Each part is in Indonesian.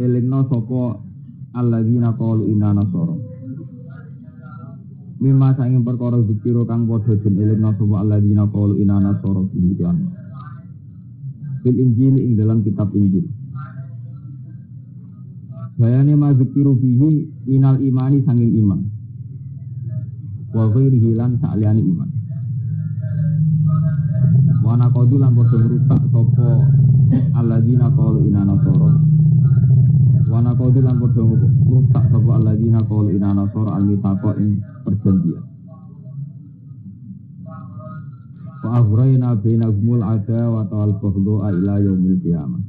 elingna sapa alladzina qalu inna nasara mimma sanging perkara zikira kang padha den elingna sapa alladzina qalu inna nasara biyan bil injil ing dalam kitab Injil bayane ma zikiru bihi minal imani sanging iman wa ghairihi lan sa'liani iman wana qadu lan padha ngrusak sapa alladzina qalu inna nasara wana qadu lan padha ngrusak sapa alladzina qalu inna nasara al-mithaqa ing perjanjian wa aghrayna bainahumul adawata wal baghdha ila yaumil qiyamah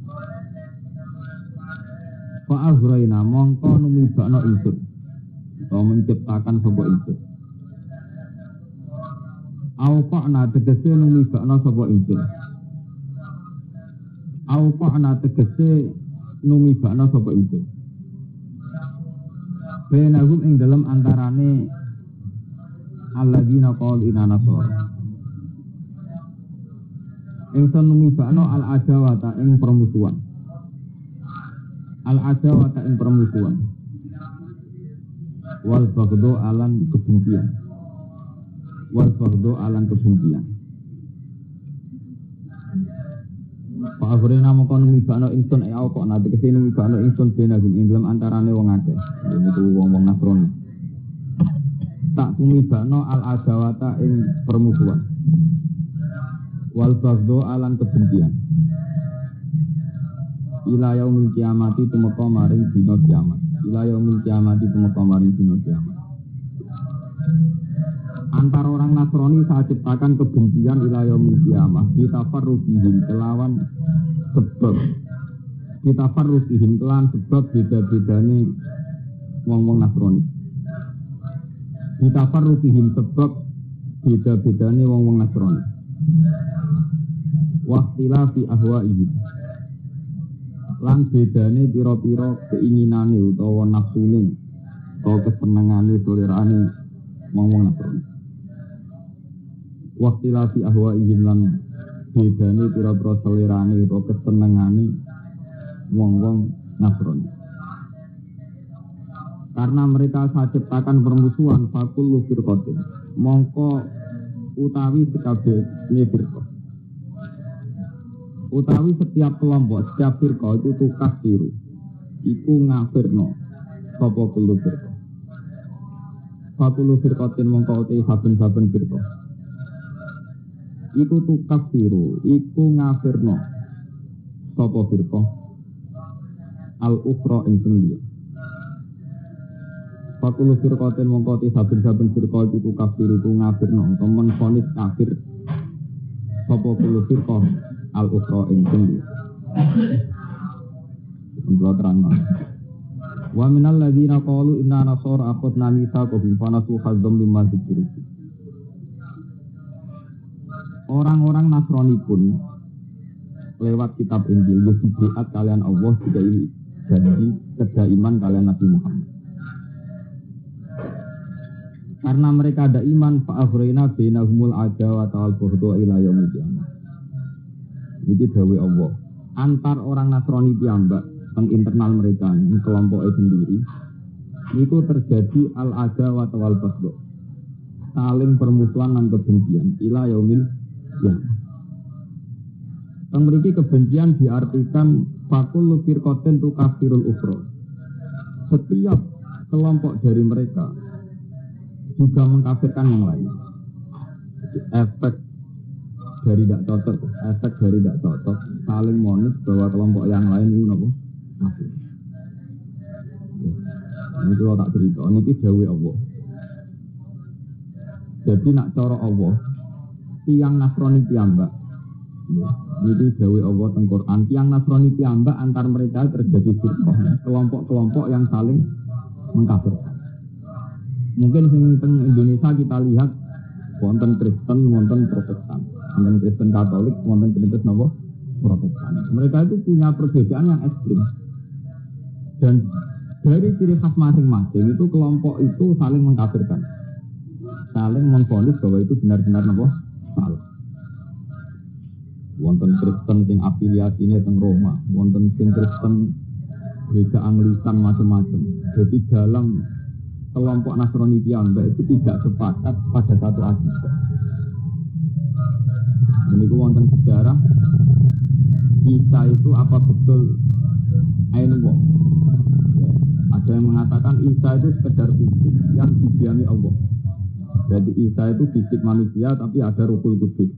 wa aghrayna mongko numibakno ingsun utawa menciptakan sapa ingsun Auqa'na tegese numibakna sapa ingsun. Auqa'na tegese numibakna sapa ingsun. Bainahum ing dalem antarane alladzina qalu inna nasara. Ingsun numibakna al-adawata ing permusuhan. Al-adawata ing permusuhan. Wal baghdha alan kebencian. Wal baghdha alan kebencian. Pak Abrena mongko numibakno ingsun kok nate kesine numibakno ingsun benagum ing dalem antarane wong akeh. Niku wong-wong Nasrani. Tak numibakno al-adawata ing permusuhan. Wal baghdha alan kebencian. Ila yaumil kiamati tumeka maring dina kiamat. Ila yaumil kiamati tumeka maring dina kiamat. Antara orang Nasrani saat ciptakan kebencian ila yaumil qiyamah ditafarruqihim kelawan sebab ditafarruqihim kelawan sebab beda-bedane wong-wong Nasrani ditafarruqihim sebab beda-bedane wong-wong Nasrani waqtilafi ahwa'ihim lan bedane pira-pira keinginane utawa nafsune utawa kesenengane seleraane wong-wong Nasrani waqtilafi ahwa'ihim lan bedane pira-pira selerane utawa kesenengane wong-wong Nasrani. Karena mereka saat ciptakan permusuhan fakul firqatin mongko utawi sekabehane firqah. Utawi setiap kelompok, setiap firqah itu tukar tiru. Iku ngafirno sapa kulo firqah. Fakul firqatin mongko uti saben-saben firqah. Iku tukaf siru, iku ngafirno sapa firqah al-ukhra ing liya. Fakulu firqatin mongko ti saben-saben firqah iku tukaf siru iku ngafirno temen fonis kafir sapa kulo firqah al-ukhra ing liya. Untuk terang. Wa minal ladzina qalu inna nasara akhadna mitsaqahum fa nasu hazzam mimma dzikiru. Orang-orang Nasrani pun lewat kitab Injil diberiat kalian Allah dikei janji kedaiman kalian Nabi Muhammad. Karena mereka ada iman fa'afrina bainahumul adawata wal baghdha ila yaumil qiyamah. Iki dawuh Allah. Antar orang Nasrani piyambak teng internal mereka ing kelompoknya sendiri itu terjadi al-adawata wal baghdha. Saling permusuhan dan kebencian ila yaumil ya. Memiliki kebencian diartikan fakul firqatin tu kafirul ukhra. Setiap kelompok dari mereka juga mengkafirkan yang lain. Efek dari tidak cocok, saling monis bahwa kelompok yang lain itu apa? Kafir. Ini kalau tak cerita, ini dawuh Allah. Jadi nak cara Allah tiang Nasrani piyambak. Ini dawuh Allah teng Quran. Tiang Nasrani piyambak antar mereka terjadi firqah, kelompok-kelompok yang saling mengkafirkan. Mungkin sing teng Indonesia kita lihat wonten Kristen, wonten Protestan, wonten Kristen Katolik, wonten Kristen napa Protestan. Mereka itu punya perbedaan yang ekstrim. Dan dari ciri khas masing-masing itu kelompok itu saling mengkafirkan. Saling mengvonis bahwa itu benar-benar napa salah. Wonten Kristen sing afiliasine teng Roma, wonten sing Kristen gereja Anglikan macam-macam. Jadi dalam kelompok Nasrani piyambak itu tidak sepakat pada satu akidah. Ini wonten sejarah Isa itu apa betul Ainullah. Ada yang mengatakan Isa itu sekedar fisik yang didiami Allah. Jadi Isa itu fisik manusia tapi ada Ruhul Qudus.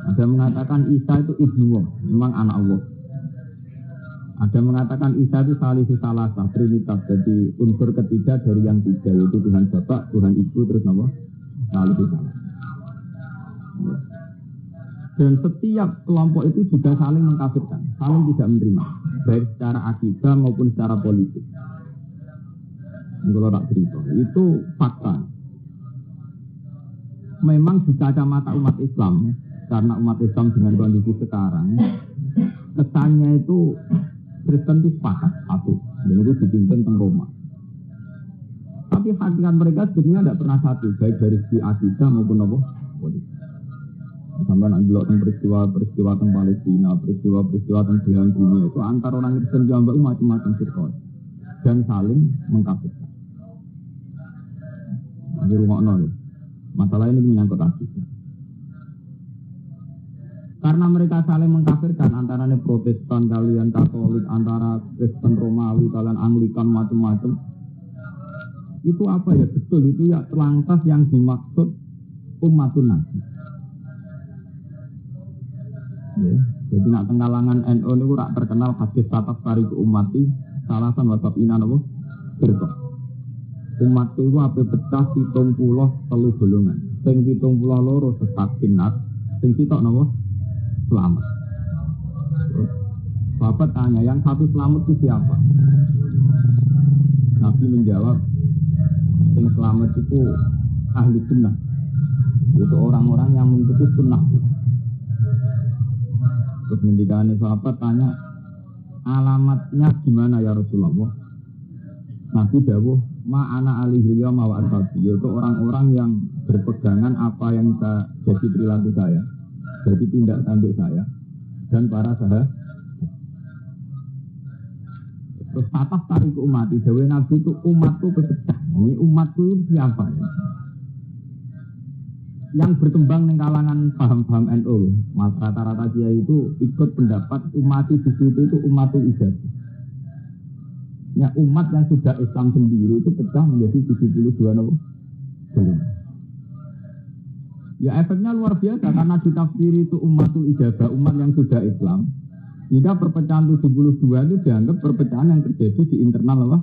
Ada yang mengatakan Isa itu Ibnullah, memang anak Allah. Ada yang mengatakan Isa itu salisu salasa, trinitas, jadi unsur ketiga dari yang tiga, yaitu Tuhan Bapa, Tuhan Ibu, terus nama salisu salasa. Dan setiap kelompok itu juga saling mengkafirkan, saling tidak menerima, baik secara akidah maupun secara politik. Ini kalau tak cerita, itu fakta. Memang di kacamata umat Islam, karena umat Islam dengan kondisi sekarang, kesannya itu Kristen itu sepakat satu, dan itu dipimpin tentang Roma. Tapi hakikat mereka sebenarnya tidak pernah satu, baik dari segi akidah maupun apa politik. Sampai nak jelok tentang peristiwa tentang Palestina, peristiwa tentang belahan dunia itu antar orang Kristen juga macam-macam sirkot dan saling mengkafirkan. Di rumah nol, masalah ini menyangkut akidah. Karena mereka saling mengkafirkan antara Protestan kalian Katolik, antara Kristen Romawi kalian Anglikan macam-macam. Itu apa ya betul itu ya terlantas yang dimaksud umatun nabi. Ya, jadi nak tenggalangan NU ini rak terkenal hadis tatap tarik umati salasan wasab inan apa berkah. Umat itu apa pecah 70 telu golongan. Sing 72 sesat finat, sing sitok napa selamat. Bapak tanya, yang satu selamat itu siapa? Nabi menjawab, yang selamat itu ahli sunnah. Itu orang-orang yang mengikuti sunnah. Terus ngendikane sahabat tanya, alamatnya gimana ya Rasulullah? Nabi dawuh, ma'ana alihi yawma wa ashabi, yaitu orang-orang yang berpegangan apa yang jadi perilaku saya. Jadi tindak tanduk saya dan para sahabat. Terus tatah tarik umat itu, Nabi itu umatku kepecah. Ini umatku itu siapa ya? Yang berkembang di kalangan paham-paham NU, mas rata-rata dia itu ikut pendapat umat di situ itu umatul ijazah. Ya umat yang sudah Islam sendiri itu pecah menjadi 72 golongan. Ya efeknya luar biasa karena ditafsiri itu umatul ijazah, umat yang sudah Islam. Jika perpecahan 72 itu dianggap perpecahan yang terjadi di internal apa?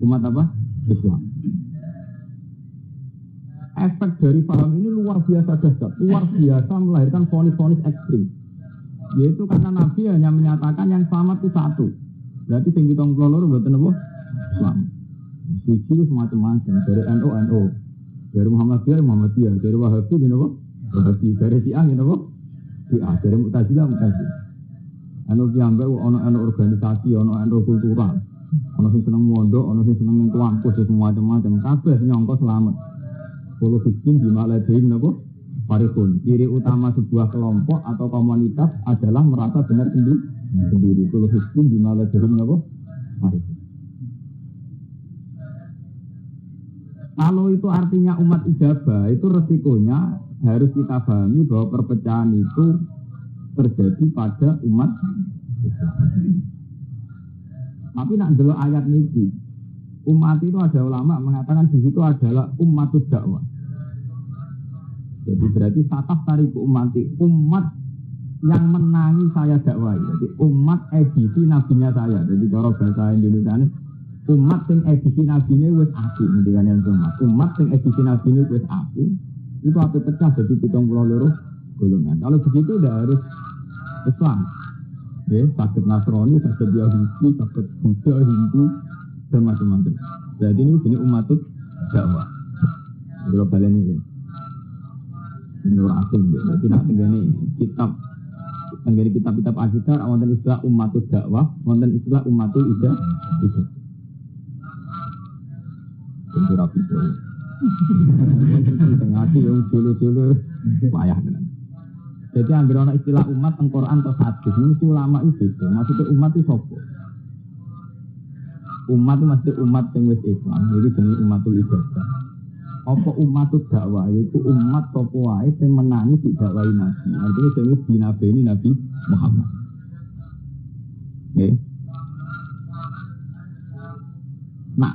Umat apa? Islam. Efek dari paham ini luar biasa dahsyat, luar biasa melahirkan vonis-vonis ekstrim. Yaitu karena Nabi hanya menyatakan yang selamat itu satu. Berarti tinggi tongklol buatan apa? Islam. Sisi semacam-macam dari NU, dari Muhammadiyah, dari Wahabi, Wahabi, dari Syiah, Syiah, dari Mu'tazilah. Anu piyambak ono organisasi, ono kultural, ono sing seneng mondok, ono sing seneng ning kampus, semacam-macam. Kabeh nyangka selamat. Kulo fiskin di maladhin napa? Paripun. Ciri utama sebuah kelompok atau komunitas adalah merasa benar sendiri. Kulo fiskin di maladhin napa? Paripun. Kalau itu artinya umat ijabah, itu resikonya harus kita pahami bahwa perpecahan itu terjadi pada umat Islam. Tapi nak delok ayat niki, umat itu ada ulama mengatakan di situ adalah umatud dakwah. Jadi berarti sataf tariku umati, umat yang menangi saya dakwah. Jadi umat edisi nabinya saya. Jadi cara bahasa Indonesia ini umat yang edisi nabinya wis aku, ngendikan yang umat. Umat yang edisi nabinya wis aku. Itu apa pecah jadi 72 golongan. Kalau begitu udah harus Islam. Ya, sakit Nasrani, sakit Yahudi, sakit Buddha, Hindu dan macam-macam. Jadi ini jenis umat dakwah. Global ini. Menurut asing, jadi nak tenggani kitab-kitab akidah, wonten istilah umatul dakwah, wonten istilah umatul ijazah. Tentu rapi tu. Tengah tu yang dulu payah dengan. Jadi ambil orang istilah umat Al-Quran atau hadis, mesti ulama itu. Maksudnya umat itu sopo. Umat itu mesti umat yang wis Islam, itu jenis umatul ijazah. Apa umatul dakwah, yaitu umat sapa wae sing menangi didakwai Nabi. Artinya sing wis dinabeni Nabi Muhammad. Oke. Nah,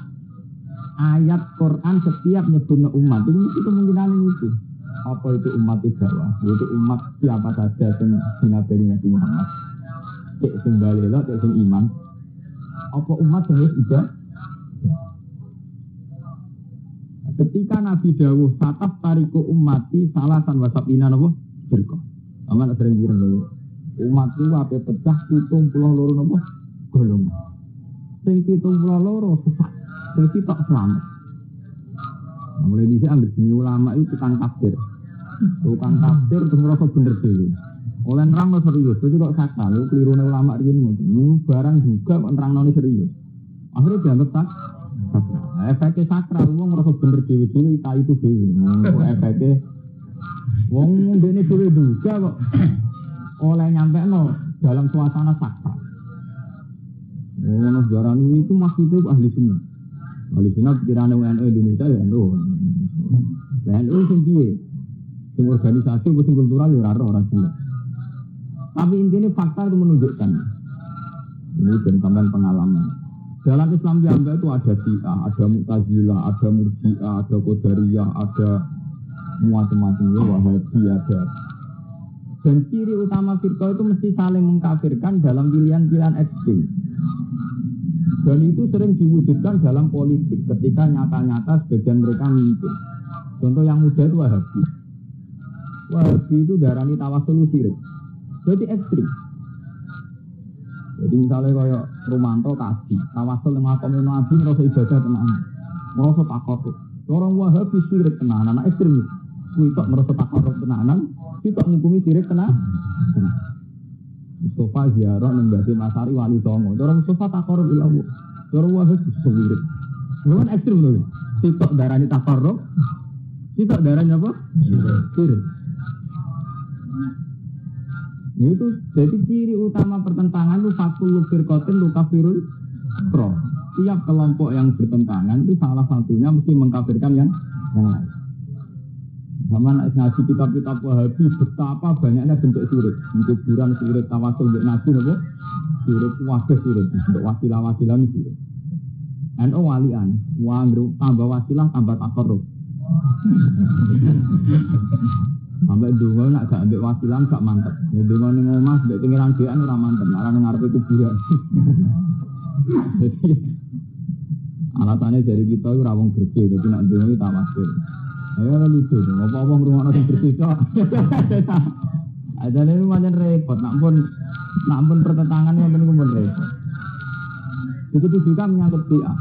ayat Quran setiap nyebutnya umat itu kemungkinan itu. Apa itu umat dakwah? Yaitu umat siapa saja yang dinabeni Nabi Muhammad. Cek sing balelo, cek sing iman. Apa umat yang wis ijazah? Ketika Nabi dawuh sataf tariku umati salasan wasabina napa firqah. Aman sering direng dulu. Umat ku ape pecah 72 napa golongan. Sing 72 sesat, sing sitok selamat. Nah, mulai dhisik ambil jeneng ulama itu tukang tafsir. Tukang tafsir terus ngerasa bener dhewe. Oleh nerang serius, itu kok sakal, itu kelirune ulama riyen ngono. Barang juga kok nerangno serius. Akhirnya dianggap sakral. Efeknya sakral, wong ngerasa bener dewe-dewe, tak itu dewe. Efeknya, wong ini dewe juga kok oleh nyampe dalam suasana sakral. Sejarah ini itu maksudnya ahli sunnah. Ahli sunnah pikirannya UNO Indonesia ya NU. NU itu piye? Sing organisasi, sing kultural ya orang sunnah. Tapi intinya fakta itu menunjukkan. Ini tentang pengalaman. Dalam Islam Jamba itu ada Syiah, ada Mu'tazilah, ada Murji'ah, ada Qadariyah, ada macam-macamnya, Wahabi ada. Dan ciri utama firqah itu mesti saling mengkafirkan dalam pilihan-pilihan ekstrim. Dan itu sering diwujudkan dalam politik ketika nyata-nyata sebagian mereka mimpin. Contoh yang mudah itu Wahabi. Wahabi itu darani tawasul syirik. Jadi ekstrim. Jadi misalnya kaya Romanto kasih, tawasul dengan makom Nabi merasa ibadah tenang, merasa takut. Orang Wahabi syirik tenanan, anak ekstremis. Kita merasa takut tenanan, kita menghukumi syirik tenanan. Mustafa ziarah membahas Masari Wali Songo. Orang Mustafa takut ilahu. Orang Wahabi syirik. Bukan ekstrim loh. Kita darahnya takut, kita darahnya apa? Syirik. Itu jadi ciri utama pertentangan itu fakul firqatin lukafirul pro. Tiap kelompok yang bertentangan itu salah satunya mesti mengkafirkan yang lain. Sama ngaji kitab-kitab Wahabi betapa banyaknya bentuk syirik. Kuburan syirik, tawasul untuk nabi apa? Syirik, wabah syirik, untuk wasilah-wasilah syirik. NU walian, tambah wasilah tambah takarruf. Sampai dulu nak gak ambil wasilan gak mantep. Ya dulu ning omah mbek pengiran dhewean ora mantep, ora ning ngarepe kuburan. Jadi alasannya dari kita itu rawong bersih, jadi nak dulu tawasul. Ayo lucu, apa-apa ngrungokno sing bersih kok. Ajane ini macam repot, nak pun pertentangan wonten niku pun repot. Begitu juga menyangkut Syiah.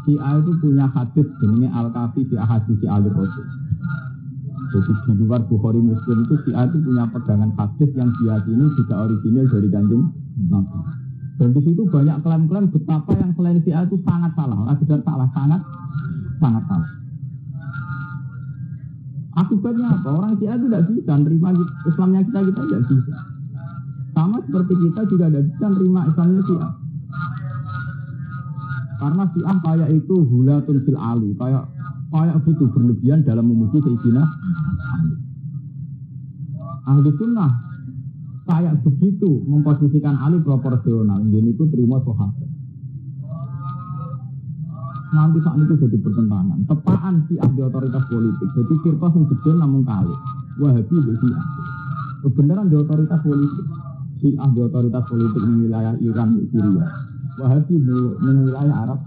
Syiah itu punya hadis jenenge Al-Kafi fi Ahadits Al-Rasul. Jadi di luar Bukhari Muslim itu Syiah itu punya pegangan hadis yang diyakini juga original dari Kanjeng Nabi. Dan di situ banyak klaim-klaim betapa yang selain Syiah itu sangat salah, sudah salah, sangat salah. Akibatnya apa? Orang Syiah itu tidak bisa menerima Islamnya kita tidak bisa. Sama seperti kita juga tidak bisa menerima Islamnya Syiah. Karena Syiah kayak itu hulatun fil ali, kayak begitu berlebihan dalam memuji Sayyidina Ali. Ahli sunnah kayak begitu memposisikan Ali proporsional, jadi itu terima sahabat. Nanti saat itu jadi pertentangan. Tepaan Syiah di otoritas politik. Jadi firqah yang gede namun kali. Wahabi di Syiah. Kebenaran di otoritas politik. Syiah di otoritas politik di wilayah Iran, Syria. Wahabi di wilayah Arab.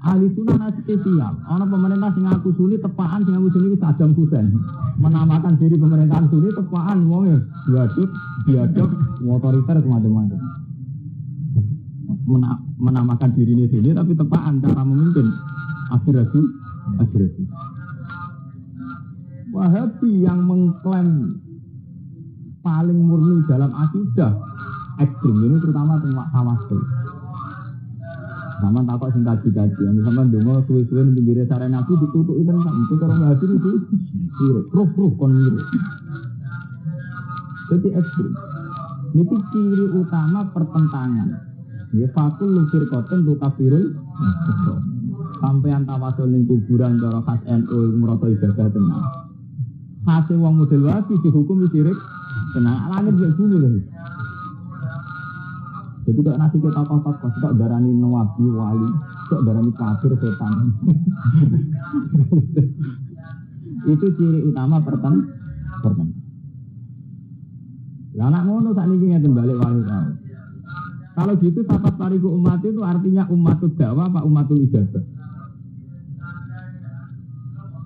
Ahli sunnah nasi spesial. Orang pemerintah sing ngaku Sunni tepaan sing ngaku Sunni itu Saddam Hussein. Menamakan diri pemerintahan Sunni tepaan wong ya biadab, otoriter semacam-macam. Menamakan diri ini sini tapi tepaan cara memimpin aspirasi. Wahabi yang mengklaim paling murni dalam akidah ekstrim ini terutama tentang tawasul. Sama takut sing kaji-kaji, misalnya demo suwe-suwe ning pinggire sare Nabi ditutuk itu kan itu karo Wahabi itu sirik, ruh kon mirip. Jadi ekstrim. Itu ciri utama pertentangan. Ya fakul lufir koten tu kafirul. Sampean tawasul ning kuburan cara khas NU merasa ibadah tenang. Khase wong model wae dihukum syirik tenang langit mek bumi lho. Jadi kok nasi kita tokoh-tokoh kok darani nabi wali, kok darani kafir setan. Itu ciri utama pertama. Lah anak ngono sakniki ngeten balik wali tau. Kalau gitu sahabat tariku umat itu artinya umatul dakwah apa umatul ijabah?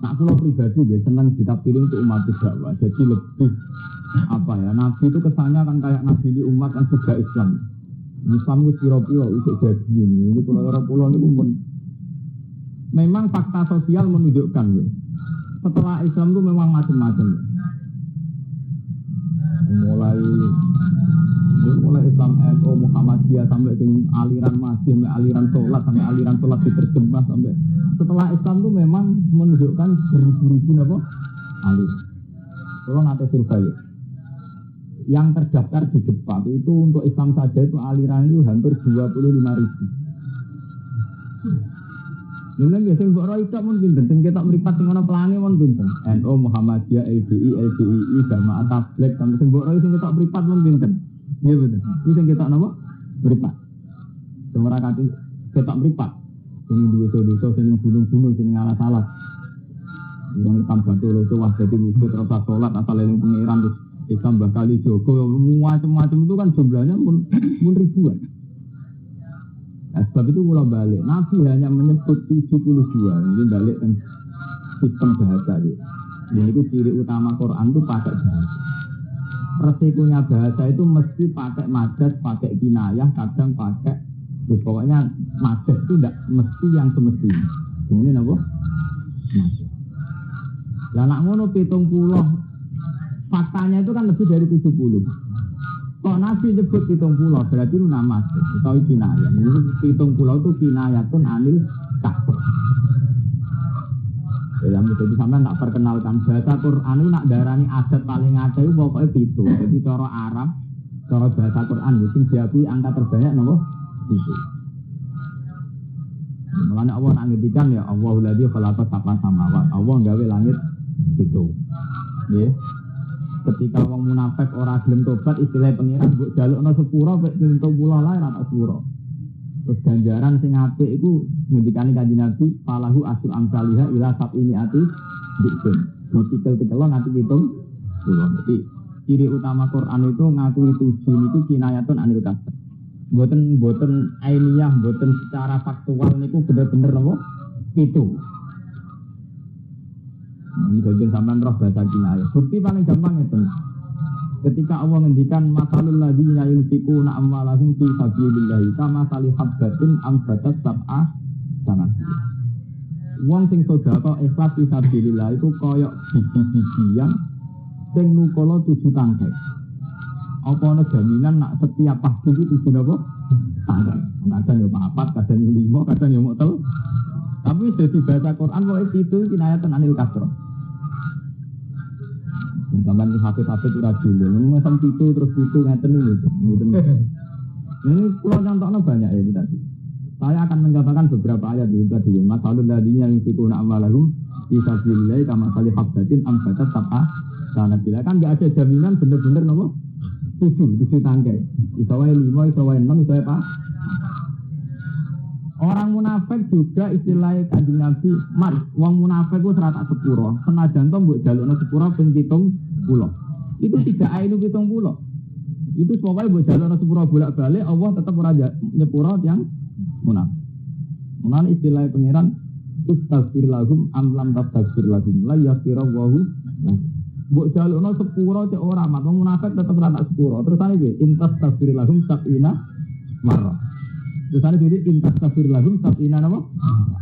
Nak kula pribadi ya senang ditafsirin untuk umatul dakwah. Jadi lebih apa ya? Nabi itu kesannya kan kayak nabi umat kan juga Islam. Islam itu piro-piro itu jadi ini pulau-pulau ini pun memang fakta sosial menunjukkan ya. Setelah Islam itu memang macam-macam ya. mulai Islam NU Muhammadiyah sampai dengan aliran masih sampai aliran sholat diterjemah sampai setelah Islam itu memang menunjukkan beribu-ribu apa alir. Kalau nanti survei yang terdaftar di depan itu untuk Islam saja itu aliran itu hampir 25.000. Mungkin ya sing mbok ora iso mungkin sing ketok mripat sing ana pelange mungkin NU Muhammadiyah LDI LDII Jamaah Tabligh sampai sing mbok ora sing ketok mripat mungkin iya betul. Iki sing ketok napa? Mripat. Semara kate ketok mripat. Sing duwe dosa sing gunung-gunung sing ngalas-alas. Wong tambah loro wah dadi wujud terus salat asal eling pangeran terus Islam bakal Joko macam-macam itu kan jumlahnya pun ribuan. Nah, sebab itu kalau balik Nabi hanya menyebut 72. Ini balik kan sistem bahasa itu. Ini itu ciri utama Quran itu pakai bahasa. Resikonya bahasa itu mesti pakai majas, pakai kinayah, kadang pakai pokoknya majas itu tidak mesti yang semestinya. Ini apa? Majas. Lah nak ngono 70 faktanya itu kan lebih dari 70. Kok Nabi nyebut 70 berarti itu nama atau kinayah. Ini 70 itu kinayatun anil takbir. Ya jadi sampean tak perkenalkan bahasa Quran itu nak darani adat paling akeh itu pokoknya 7. Jadi cara Arab, cara bahasa Quran itu diakui angka terbanyak nomor 7. Mulane Allah nak ngendikan ya Allahul ladzi khalaqa sab'a samawat. Allah gawe langit 7. Nggih. Ketika wong munafik ora gelem tobat istilah pengiran mbok jalukno sepura pek 70 lae ora sepura. Terus ganjaran sing apik iku ngendikane Kanjeng Nabi falahu asul amsalihah ila sab'ini ati dikun. Ditikel-tikel nganti 70. Jadi ciri utama Quran itu ngakui 7 itu kinayatun anil kasar. Mboten ainiyah, mboten secara faktual niku bener-bener napa? Itu. Ini bagian sampean roh bahasa kinayah. Bukti paling gampang itu. Ketika Allah ngendikan masalul ladzina yunfiquna amwalahum fi sabilillah kama sali habbatin ambatat sab'a sanati. Wong sing sedekah ikhlas fi sabilillah itu koyok biji-bijian sing nukala 7 tangkai. Apa ana jaminan nak setiap pasti itu 7 apa? Tangkai. Kadang yo 4, kadang yo 5, kadang yo 3. Tapi dari bahasa Quran kok itu kinayatan anil kasro. Zaman di hafid-hafid itu rajin, macam itu terus itu ngeten ini. Ini pulau contohnya banyak ya itu tadi. Saya akan mencontohkan beberapa ayat itu tadi. Masalul ladzina yunfiquna amwalahum fi sabilillah kama sali habbatin ambatat sab'a sanabila. Kan enggak ada jaminan benar-benar nopo 7 tangkai. Iso wae 5, iso wae 6, iso wae apa? Orang munafik juga istilahnya Kanjeng Nabi, wong munafik ku serata sepuro, senajan to mbok jalukno sepuro ping 70. Itu tidak ainu 70. Itu pokoke mbok jalukno sepuro bolak-balik Allah tetap ora nyepuro yang munafik. Mulane istilahnya pangeran istaghfir lahum am lam tastaghfir lahum la yaghfir Allahu. Mbok jalukno sepuro cek ora mat wong munafik tetep ora tak sepuro. Terus ane piye? Intastaghfir lahum sab'ina marrah. Terus ada jadi intas kafir lahum sab'ina nama.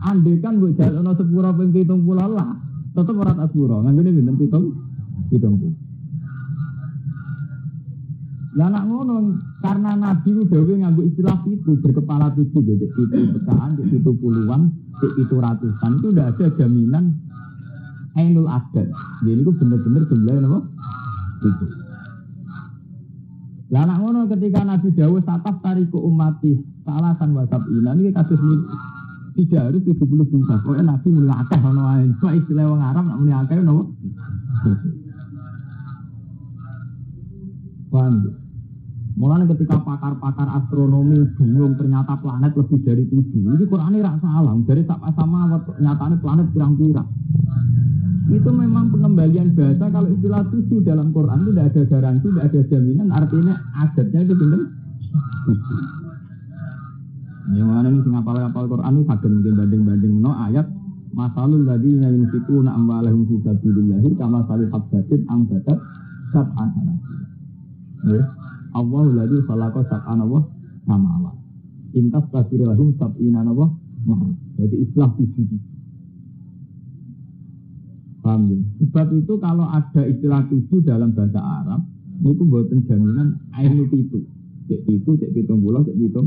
Andekan buat jalan sepura ping 70 lah, tetap ora tak sepura. Ngene pinten 70. Lah nak ngono karena Nabi dhewe nganggo istilah itu berkepala 7 jadi itu pecahan di 70-an, di 700-an itu udah ada jaminan ainul adad. Jadi itu benar-benar jumlahnya apa? Itu. Lah nak ngono ketika Nabi dawuh sataf tariku ummati salasan wasab ini kasus ini tidak harus 72. Pokoknya Nabi mulai akeh ono ae. Kok istilah wong Arab nak mulai akeh ono. Paham? Mulanya ketika pakar-pakar astronomi bingung ternyata planet lebih dari 7. Ini Quran ini rak salah. Dari sama nyatanya planet pirang-pirang. Itu memang pengembalian bahasa. Kalau istilah 7 dalam Quran itu tidak ada garansi, tidak ada jaminan. Artinya adatnya itu benar 7. Yang mana ini ngapal-ngapal Quran itu kadang mungkin banding-banding no ayat masalul ladzina yunfiquna amwalahum fi sabilillah kama salih habbatin ambatat sab'an sanah. Allahul ladzi khalaqa sab'an wa samawat. Intas tasirahum sab'ina wa mahal. Jadi islah 7. Paham ya? Sebab itu kalau ada istilah 7 dalam bahasa Arab, itu buatan jaminan air itu. Cek 7, cek 70, cek 7.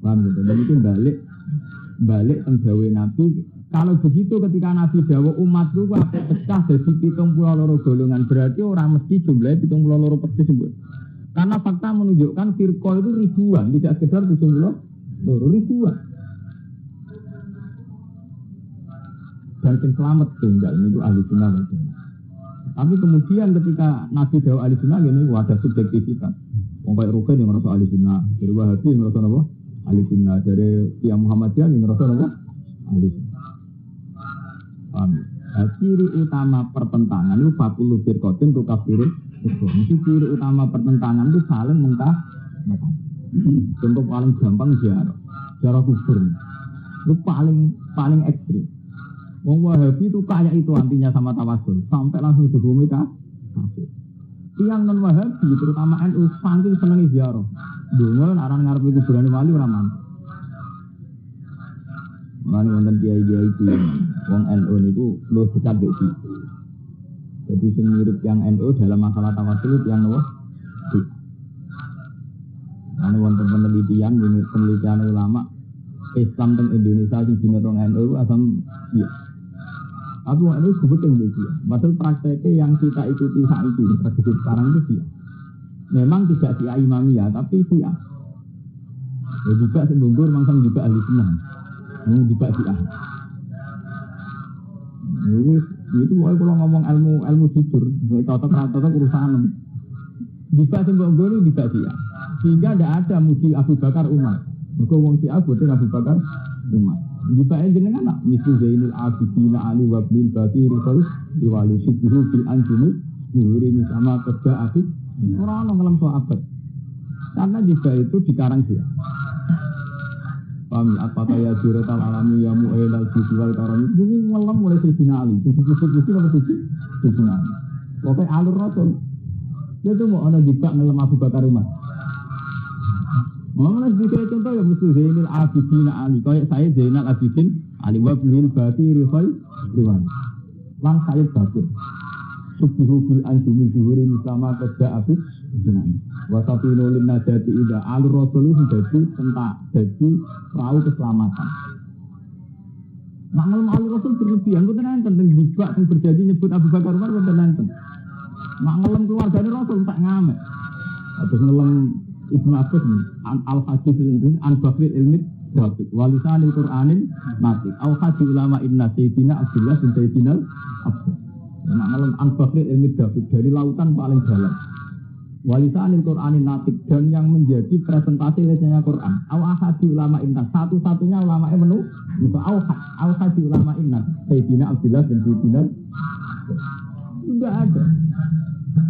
Paham gitu? Dan itu balik tenggawe Nabi. Kalau begitu ketika Nabi Dawa umat itu apa pecah jadi 72 golongan, berarti orang mesti jumlahnya 72 persis. Karena fakta menunjukkan firqah itu ribuan, tidak sekedar 72 ribuan. Dan yang selamat tunggal itu ahli sunnah. Tapi kemudian ketika Nabi Dawa ahli sunnah ini ada subjektivitas. Orang kayak Rukin yang merasa ahli sunnah, dari Wahabi yang merasa apa? Ahli sunnah, dari Tiang Muhammadiyah yang merasa apa? Ahli sunnah. Ciri utama pertentangan itu 40 firqatin untuk kafir. Ciri utama pertentangan itu saling mentah. Contoh paling gampang jarak kubur. Itu paling ekstrim. Wong Wahabi itu kayak itu antinya sama tawasul, sampai langsung dihukumi kafir. Yang non Wahabi terutama NU saking senengi ziarah. Dungo aran ngarep kuburan wali ora mantap. Mana wonten kiai-kiai iki wong NU niku luwih dekat mbek iki. Jadi sing mirip yang NU dalam masalah tawasul yang nopo? Mana wonten penelitian ulama Islam teng Indonesia sing dinotong NU asam iya. Aku NU sebuteng iki. Padahal prakteknya yang kita ikuti saiki tradisi sekarang itu dia. Memang tidak dia imamiyah tapi dia. Ya juga sing ngunggur mangsang juga ahli sunnah. Ini juga sih itu kalau ngomong ilmu jujur, cocok urusan. Juga sembunyi juga sih sehingga tidak ada muji Abu Bakar Umar. Maka wong si Abu Bakar Umar. Juga jenengan nak misu Zainul Abidin Ali Wabil Bakir Rasul diwali subuhu bil anjumi diwiri sama kerja asik orang ngelam sahabat. Karena juga itu dikarang dia. Paham apa kaya siratal alami ya mu'ilal jisiwal karam itu ngelam mulai Sayyidina Ali suci-suci apa Sayyidina Ali pokoknya alur Rasul itu mau ada juga ngelam Abu Bakar Umar mana sedikit contoh ya musuh Zainul Abidin Ali kayak saya Zainal Abidin Ali wabil bati rifai diwan lang saya bakir subuhu bil anjumi zuhuri mislama kerja abid jenang wasafi nulin najati ida alur Rasul itu jadi perahu keselamatan. Nak ngelam alur Rasul berlebihan itu nanten juga yang berjanji nyebut Abu Bakar Umar itu nanten. Nak ngelam keluarganya Rasul tak ngamek. Atau ngelam Ibnu Abbas al-hadis itu an-bakrit ilmit David walisan al-Qur'anin natik al-hadis ulama inna Sayyidina Abdullah bin Sayyidina Abdullah. Nak ngelam an-bakrit ilmit David dari lautan paling dalam. Walisan al-Qur'anin natik dan yang menjadi presentasi lesanya Quran. Al-ahadi ulama inna satu-satunya ulama menu itu al-ahadi ulama inna Sayyidina Abdullah bin Sayyidina sudah ada.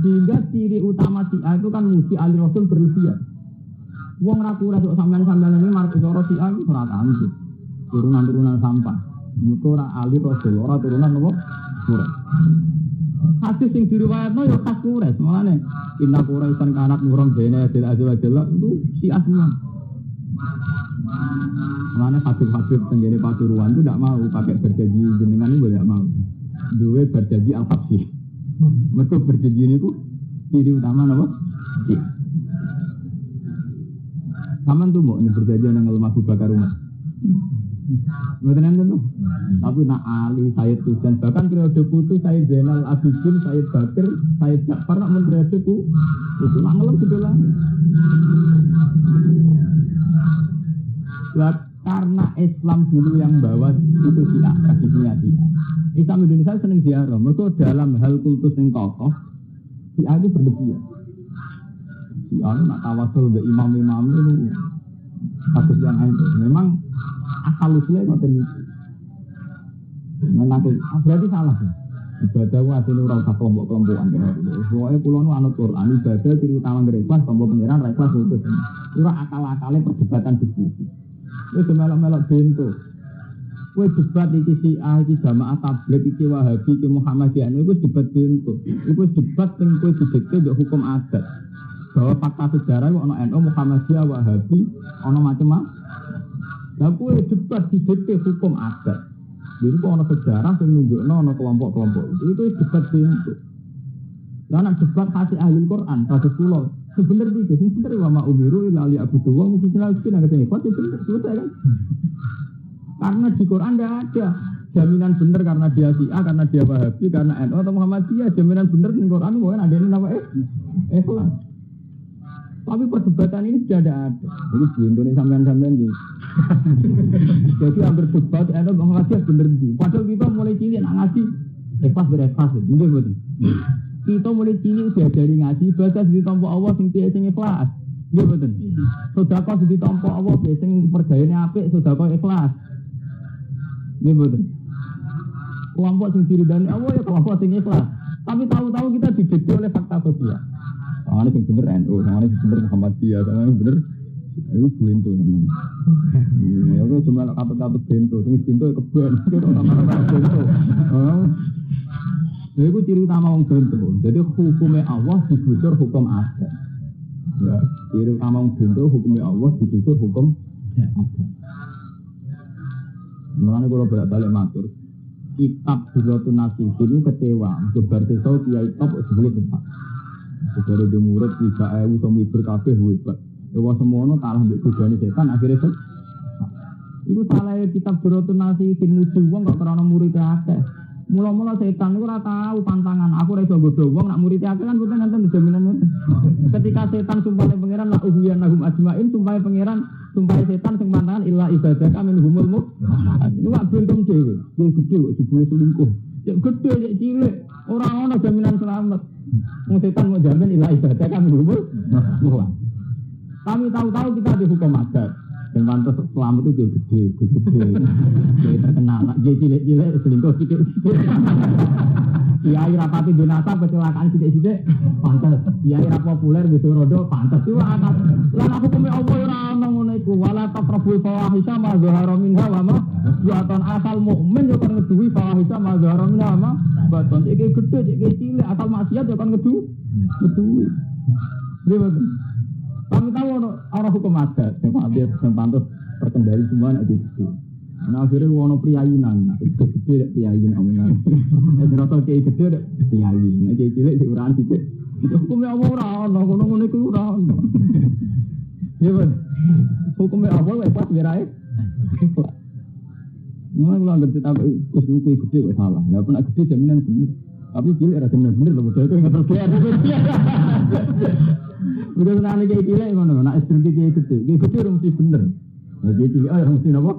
Sehingga ciri utama Syiah itu kan muji Ali Rasul berlebihan. Wong ragu-ragu sampean-sampean ini marke cara Syiah itu ora kanthi. Turunan-turunan sampah. Itu ora Ali Rasul, ora turunan apa? Surah. Hadis yang diriwayatno ya khas Quraisy, makane inna Quraisyan kanat nuron bene dil azwajillah itu Syiah semua. Makane hadis-hadis tenggene Pasuruan itu tidak mau pakai berjanji jenengan itu tidak mau. Duwe berjanji al-habsyi. Mereka berjanji ini tuh ciri utama apa? Syiah. Saman tuh mau ini berjanji nang Abu Bakar Umar. Mboten enten tuh. Tapi nak Ali, Sayyid Husain, bahkan periode putu Sayyid Zainal Abidin, Sayyid Bakir, Sayyid Ja'far nak periode ku itu nak ngelem sebelah. Karena Islam dulu yang bawa itu Syiah, tradisinya Syiah. Islam Indonesia seneng ziarah. Mereka dalam hal kultus yang tokoh, Syiah itu berlebihan. Syiah itu nak tawasul ke imam-imam itu kasus yang itu. Memang asal usulnya itu terlihat. Nanti berarti salah. Ibadah itu hasilnya orang kelompok-kelompokan. Soalnya pulau itu anut Quran. Ibadah ciri utama ikhlas, tombol pengiran, ikhlas itu. Itu akal-akalnya perdebatan diskusi. Itu melok-melok bentuk. Kue debat iki Syiah, iki Jamaah Tabligh, iki Wahabi, iki Muhammadiyah. Itu debat bentuk. Itu debat yang kue didikte untuk hukum adat. Bahwa fakta sejarah itu ada NU, Muhammadiyah, Wahabi, ada macam-macam. Nah kue debat didikte hukum adat. Jadi kok ada sejarah yang menunjukkan ada kelompok-kelompok itu debat bentuk. Karena debat kasih ahli Quran, kasus pulau. Sebenarnya itu, sebenarnya wama umiru illa liya'budu wa mungkin selalu ada yang kuat, itu selesai kan? Karena di Quran tidak ada jaminan benar karena dia Syiah, karena dia Wahabi, karena NU atau Muhammadiyah. Jaminan benar di Quran bukan ada yang nama Islam. Tapi perdebatan ini sudah ada. Jadi di Indonesia sampean-sampean gitu. Jadi hampir debat NU Muhammadiyah benar di. Padahal kita mulai cilik nak ngaji ikhlas berekhlas, gitu betul. Kita mulai cilik diajari ngaji bahasa ditampa Allah sing piye sing ikhlas. Iya betul. Sedekah ditampa Allah piye sing pergayane apik, sedekah ikhlas. Iya betul. Kelompok sing diridani Allah ya kelompok sing ikhlas. Tapi tahu-tahu kita dididik oleh fakta sosial. Soalnya sing bener NU, soalnya sing bener Muhammadiyah, soalnya bener itu bento teman. Ya aku cuma katut-katut bento, sing bento keben, sama-sama bento. Jadi itu ciri utama orang bento. Jadi hukumnya Allah digusur hukum adat. Ya, ciri utama orang bento hukumnya Allah digusur hukum adat. Mulanya kalau balik matur, kitab Durratun Nasihin itu kecewa. Gebar tesau kiai top sebelum tetap. Sejarah di murid bisa sama berkabeh hebat. Ewa semuanya kalah mbek godane setan akhirnya itu salah kitab Durratun Nasihin musuh wong kok karena murid akeh. Mula-mula setan itu ora tahu pantangan. Aku ora iso godho wong nak murid akeh kan mboten enten jaminan. Ketika setan sumpah pangeran la uhiyan lahum ajmain, sumpah pangeran, sumpah setan sing pantangan illa ibadaka minhumul mu'min. Ini wak bentung dhewe. Sing gedhe kok jebule selingkuh. Sing gedhe sik cilik ora ana jaminan selamat. Wong setan mau jamin illa ibadaka minhumul mu'min. Kami tahu-tahu kita dihukum adat. Yang pantas selamat itu gede, terkenal. Dia cilik-cilik selingkuh sidik-sidik. Kiai rapati binasa kecelakaan sidik-sidik, pantas. Kiai rap populer gitu rodo, pantas. Itu atas. Lalu hukumnya Allah yang ngono iku. Wala taqrabul fawahisha ma zahara minha wa ma batan. Asal mukmin yo kan ngeduwi fawahisha ma zahara minha wa ma batan. Iki gede, iki cilik, asal maksiat yo kan ngeduwi. Dia kami tahu orang hukum adat, yang pantas terkendali semua ada itu. Nah akhirnya wono priayinan, gede priayin omongan. Ternyata kiai gede priayin, kiai cilik diuran titik. Itu hukumnya apa orang, ngono itu orang. Ya kan, hukumnya apa? Lepas berai. Nah kalau anda cerita kiai gede salah, nggak pernah gede jaminan benar. Tapi cilik rasa benar loh, betul itu nggak terkait. Udah senang kayak gila yang mana, nak istri kayak gitu, orang mesti bener. Nah kayak gila, orang mesti apa?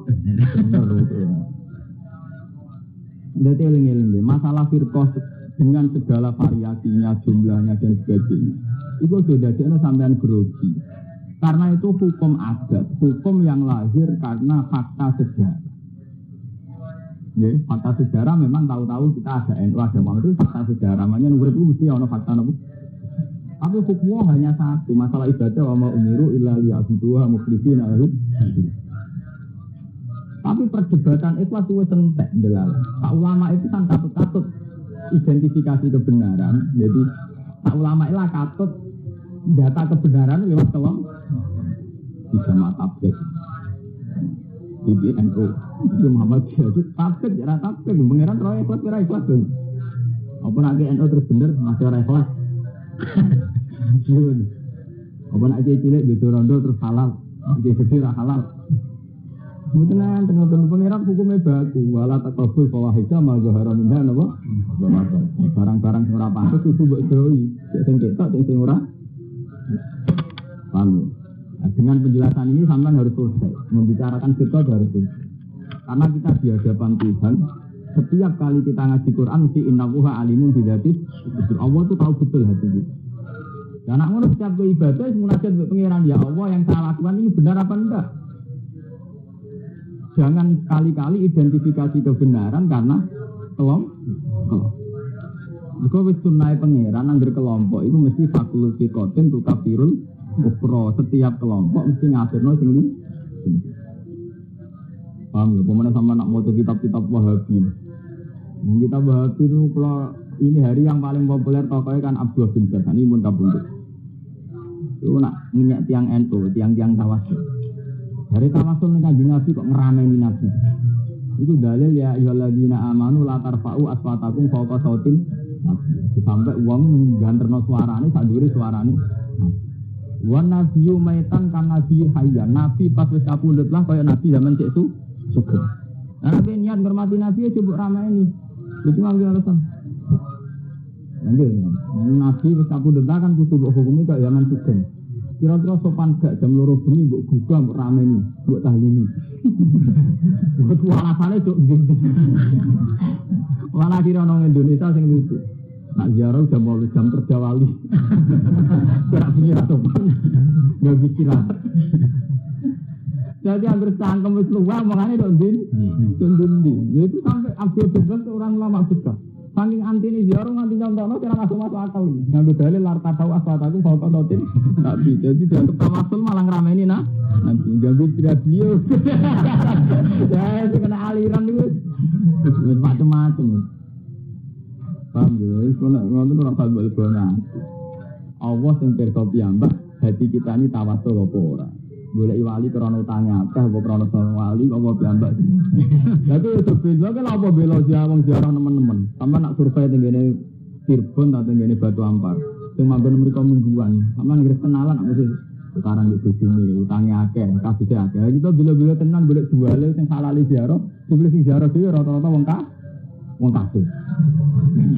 Bener itu. Udah teling-eling deh, masalah firqah dengan segala variasinya, jumlahnya dan sebagainya. Itu sudah jadi sampean grogi. Karena itu hukum adat, hukum yang lahir karena fakta sejarah. Ya, fakta sejarah memang tahu-tahu kita ada NU, ada Muhammad itu fakta sejarah. Makanya nomor itu mesti ada fakta apa? Tapi hukumnya hanya satu, masalah ibadah wa ma umiru illa liya'buduha mukhlishina lahu. Tapi perdebatan ikhlas itu entek ndelala. Pak ulama itu kan katut identifikasi kebenaran. Jadi pak ulama itu katut data kebenaran lewat tolong bisa matabek. Di NU, di Muhammadiyah itu tabek, jarak tabek, pengiran roh ikhlas. Apa nanti NU terus bener, masih orang ikhlas. Apa nak cilik gitu rondo terus halal, jadi gede lah halal. Mungkin tengah-tengah pengiran hukumnya baku. Wala takabul fawahisha ma zahara minha napa? Barang-barang sing ora pantes kudu mbok jauhi. Sing ketok sing ora. Paham? Nah, dengan penjelasan ini sampean harus selesai. Membicarakan firqah harus selesai. Karena kita di hadapan Tuhan, setiap kali kita ngaji Quran mesti innallaha alimun bidzati Allah itu tahu betul hati kita. Dan anak ngono setiap ibadah munajat mbek pangeran, ya Allah yang saya lakukan ini benar apa enggak? Jangan sekali-kali identifikasi kebenaran karena kelompok. Jika wis sunnahe pangeran angger kelompok itu mesti fakulul fiqatin tu kafirul ukra. Setiap kelompok mesti ngafirno sing iki. Paham ya, pemenang sama nak mau kitab-kitab Wahabi. Kitab Wahabi itu kalau ini hari yang paling populer tokohnya kan Abdullah bin Bas. Ini pun kabundut. Itu nak minyak tiang NU, tiang-tiang tawasul. Dari tawasul nih Kanjeng Nabi kok ngeramein Nabi. Itu dalil ya ayyuhalladzina amanu la tarfa'u aswatakum fawqa sautin Nabi. Sampai uang ganterno suarane sak dhuwure suarane. Wa nabiyyu maitan kan nabi hayya. Nabi pas wis kapundhut lah kaya nabi zaman cek sugeng. Nah, nabi niat ngurmati nabi ya coba ramai ini. Itu ngambil alasan. Nanti nabi wis kapundhut kan kudu mbok hukumi kaya zaman sugeng. Kira-kira sopan gak jam 2 bengi mbok gugah mbok ramai ini, mbok tahlili. Buat alasane cuk gendeng. Wala kira nang Indonesia sing lucu. Nak ziarah jam 8 jam kerja wali. Gerak bengi ra sopan. Enggak istirahat. Jadi hampir cangkem wis luar makane tok ndin. Ndi. Itu sampai Abdul Bebas orang lama besar. Saking antine ziarah nganti nyontokno cara masuk akal. Nganggo dalil larta tau aswataku fauqa sautin Nabi. Jadi dianggap tawasul malah ngrameni nanti ganggu istirahat beliau. Ya, kena aliran itu. Macam-macam. Paham ya, itu ngoten ora bal-balan. Allah sing pirsa piyambak, hati kita ini tawasul apa ora. Golek wali krana utange akeh apa krana wali apa piyambak. Lah itu beda kan apa bela wong ziarah teman-teman. Sampe nak survei tengene Cirebon ta tengene Batu Ampar. Sing manggon mriku mingguan. Sampe nggih kenalan nak mesti sekarang di bojone utange akeh, kasuse akeh. Kita bila-bila tenan golek juale sing halali ziarah, dibeli sing ziarah dhewe rata-rata wong kasus.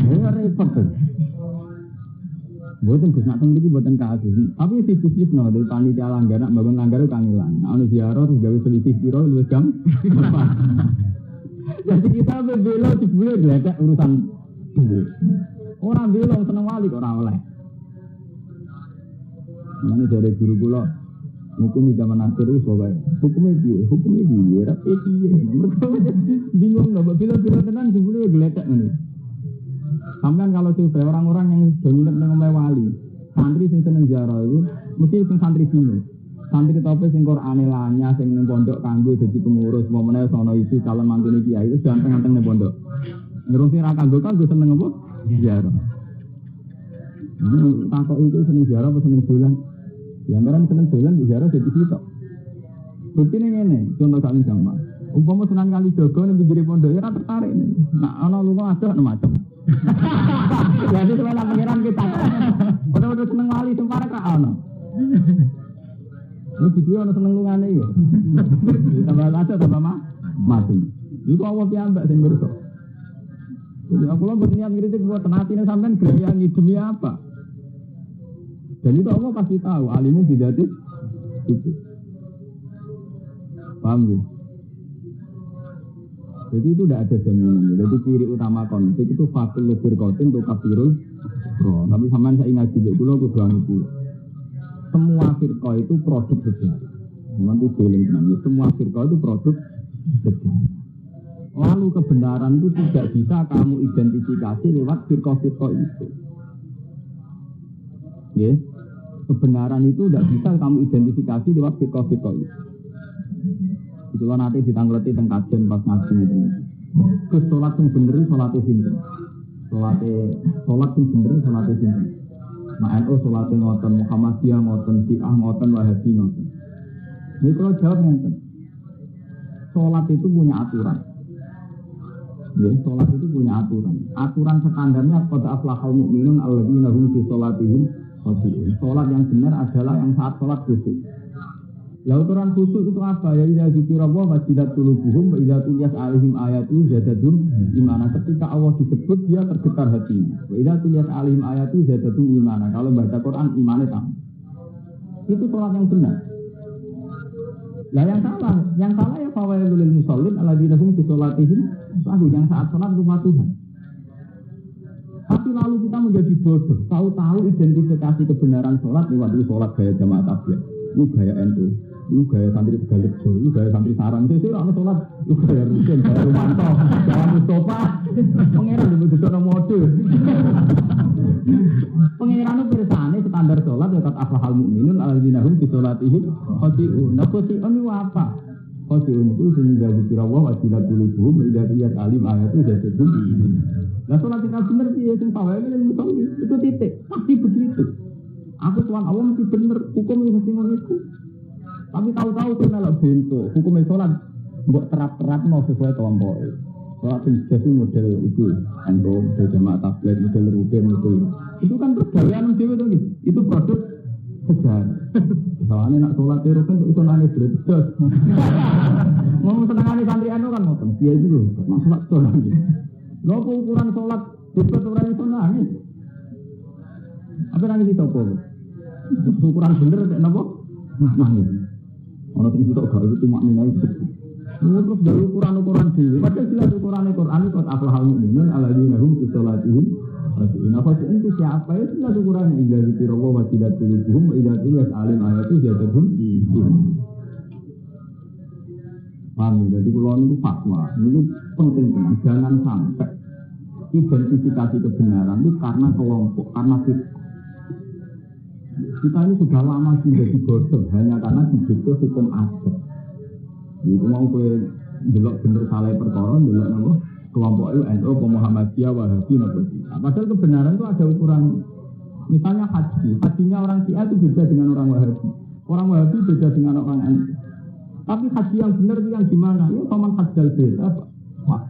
Ya repot tuh. Buatan Gus nak tengok buatan kasus. Tapi si bisnis no dari panitia langgaran, babang langgaran kangelan. Anu ziarah terus gawe selisih piro luwes jam. Jadi kita bela jebule gledek urusan duit. Orang bela seneng wali kok ora oleh. Mana dari guru kula hukum zaman akhir itu sebagai hukumnya piye rapi piye. Bingung enggak bila tenan jebule gledek ngene. Sampai kalau coba orang-orang yang dominan dengan wali, santri sing seneng ziarah itu mesti sing santri bingung. Santri tope sing Qur'ane lanya sing ning pondok kanggo dadi pengurus, momene sono isi calon mantune kiai itu ganteng-ganteng ning pondok. Ngurusi ra kanggo seneng apa? Ziarah. Takok itu seneng ziarah apa seneng dolan? Ya kan seneng dolan ziarah dadi sitok. Bukti ngene, contoh kali gampang. Umpama Sunan Kalijaga ning pinggir pondok ya ora tertarik. Nah ana lunga adoh macam. Jadi sebenarnya pengiran kita udah seneng wali sempara kak ono ini video ono seneng lungane ya tambah aja tambah mati itu Allah piyambak sing ngerti jadi aku lo berniat ngiritik buat tenatine sampean gaya demi apa dan itu Allah pasti tahu alimu bidatis itu paham ya. Jadi itu tidak ada jaminan. Jadi ciri utama konflik itu fakul lebih kotin untuk kafirul. Tapi sampean saya ingat juga dulu aku bilang itu. Semua firqah itu produk sejarah. Memang itu feeling namanya. Semua firqah itu produk sejarah. Lalu kebenaran itu tidak bisa kamu identifikasi lewat firqah-firqah itu. Ya, kebenaran itu tidak bisa kamu identifikasi lewat firqah-firqah itu. Kalau nanti ditangleti tentang kajian pas ngaji itu, terus sholat yang bener, sholatnya sinten, sholat yang bener, sholatnya sinten. Nah, NU sholatnya ngoten, Muhammadiyah ngoten, Syiah ngoten, Wahabi ngoten. Ini kalau jawab ngoten, sholat itu punya aturan. Ya, sholat itu punya aturan. Aturan standarnya qad aflahal mu'minun alladzina hum fi sholatihim khashi'un. Sholat yang benar adalah yang saat sholat khusyuk. Lah ukuran khusyuk itu apa? Ya idza dzikra wa wajilat qulubuhum wa idza tuliyat alaihim ayatu zadadum imana. Ketika Allah disebut dia tergetar hatinya. Wa idza tuliyat alaihim ayatu zadadum imana. Kalau baca Quran imannya tambah. Itu sholat yang benar. Lah yang salah ya fawailul lil musallin alladzina hum fi sholatihim sahun, yang saat sholat lupa Tuhan. Tapi lalu kita menjadi bodoh, tahu-tahu identifikasi kebenaran sholat lewat itu sholat gaya jamaah tabligh, itu gaya NU, itu gaya santri Tegalrejo, itu gaya santri Sarang, itu orang sholat, itu gaya Rusin, gaya Rumanto, gaya Mustafa, pengeran dibutuhkan mode. Pengeran itu bersane standar sholat ya tat aflahal mukminun alladzina hum fi sholatihim khashi'un. Nah khashi'un itu apa? Khashi'un itu sehingga dikira wa wajilat qulubuhum idza tuliyat alim ayatu zadadum. Nah sholat yang benar dia yang tahu itu titik pasti begitu. Aku tuan Allah mesti benar hukum yang mesti mengiku. Tapi tahu-tahu kena lah bentuk hukumnya sholat buat terap-terap mau sesuai kelompok. Sholat yang jadi model itu, model jamaah tabligh, model rutin itu kan pergaulan dewe itu gitu. Itu produk sejarah. Soalnya nak sholat rutin itu nangis beres. Ngomong senangane santri anu kan ngoten. Dia itu lho, masalah sholat. Lho ukuran sholat debat ora iso nangis. Apa nangis itu apa? Ukuran bener nek napa? Nangis. Ana sing sitok gak itu cuma minai sedih. Terus dari ukuran-ukuran dhewe. Padahal jelas ukuran Quran itu aflahal mukminun alladzina hum fi sholatihim khashi'un. Apa itu siapa? Itu jelas ukurannya idza dzikra wa wajilat qulubuhum wa idza tuliyat alim ayatu zadadhum iman. Paham, jadi kalau itu fatwa, itu penting teman. Jangan sampai identifikasi kebenaran itu karena kelompok, karena kita ini sudah lama sudah dibodoh hanya karena dibutuh hukum adat. Itu mau ke delok bener salah perkara, delok nama kelompok itu NU, Muhammadiyah, Wahabi, padahal kebenaran itu ada ukuran. Misalnya hajinya orang Syiah itu beda dengan orang Wahabi, orang Wahabi beda dengan orang NU. Tapi haji yang benar itu yang gimana? Ya paman hajjal bait apa?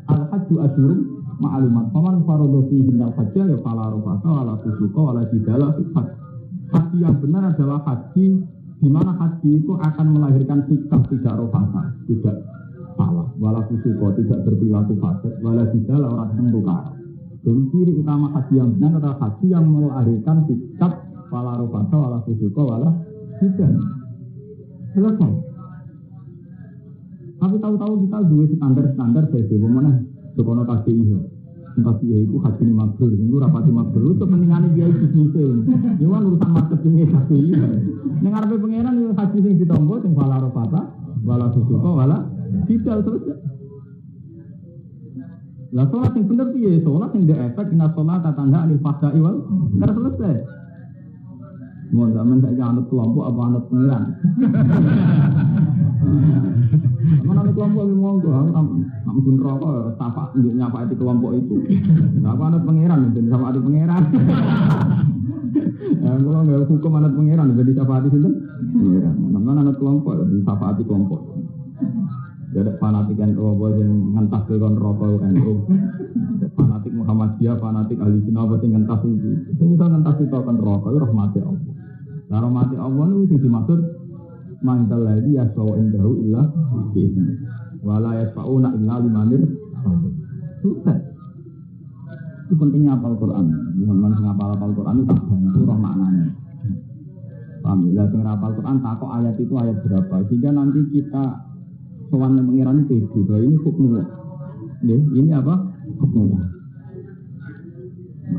Al-hajju asyurun ma'lumat. Paman faradhi hindal hajjal ya fala rafasa wala fusuqa wala jidala fi hajj. Haji yang benar adalah haji di mana haji itu akan melahirkan sikap tidak rafasa, tidak salah, wala fusuqa, tidak berperilaku fasik, wala jidala orang tengkar. Jadi ciri utama haji yang benar adalah haji yang melahirkan sikap fala rafasa wala fusuqa wala jidala. Selesai. Tapi tahu-tahu kita dua standar dari mana sekolah KPI itu haji ini mabrur, itu rapati mabrur, itu kepentingannya dia bisnisnya. Ini kan urusan marketingnya KPI. Yang ngarepe pengenan itu haji yang ditombo, yang wala rofata, wala susuko, wala tidak terus. Lah sholat yang benar dia, sholat yang ada efek, inna sholat tatanda anil fahsya'i wal munkar selesai. Mau zaman saya anut kelompok apa anut pengenan? Mana ada kelompok yang mau tuh, nak mungkin rokok, sapa nyapa di kelompok itu. Apa anut pangeran, jadi sapa di pangeran. Kalau nggak hukum anut pangeran, jadi sapa di situ. Pangeran, mana anut kelompok, jadi sapa di kelompok. Jadi fanatik NU yang ngentas ke kon rokok NU. Fanatik Muhammadiyah, fanatik ahli sunnah yang ngentas itu. Ini kita ngentas itu kon rokok, itu rahmati Allah. Nah rahmati Allah itu dimaksud mantal lagi ya saw indahu illah bihi wala yasfauna illa limanir. Sudah. Itu pentingnya hafal Quran. Zaman ngapal Quran itu tak bantu roh maknanya. Paham ya? Sing hafal Quran takok ayat itu ayat berapa sehingga nanti kita sowan pengiran itu ini hukumnya. Ini apa? Hukumnya.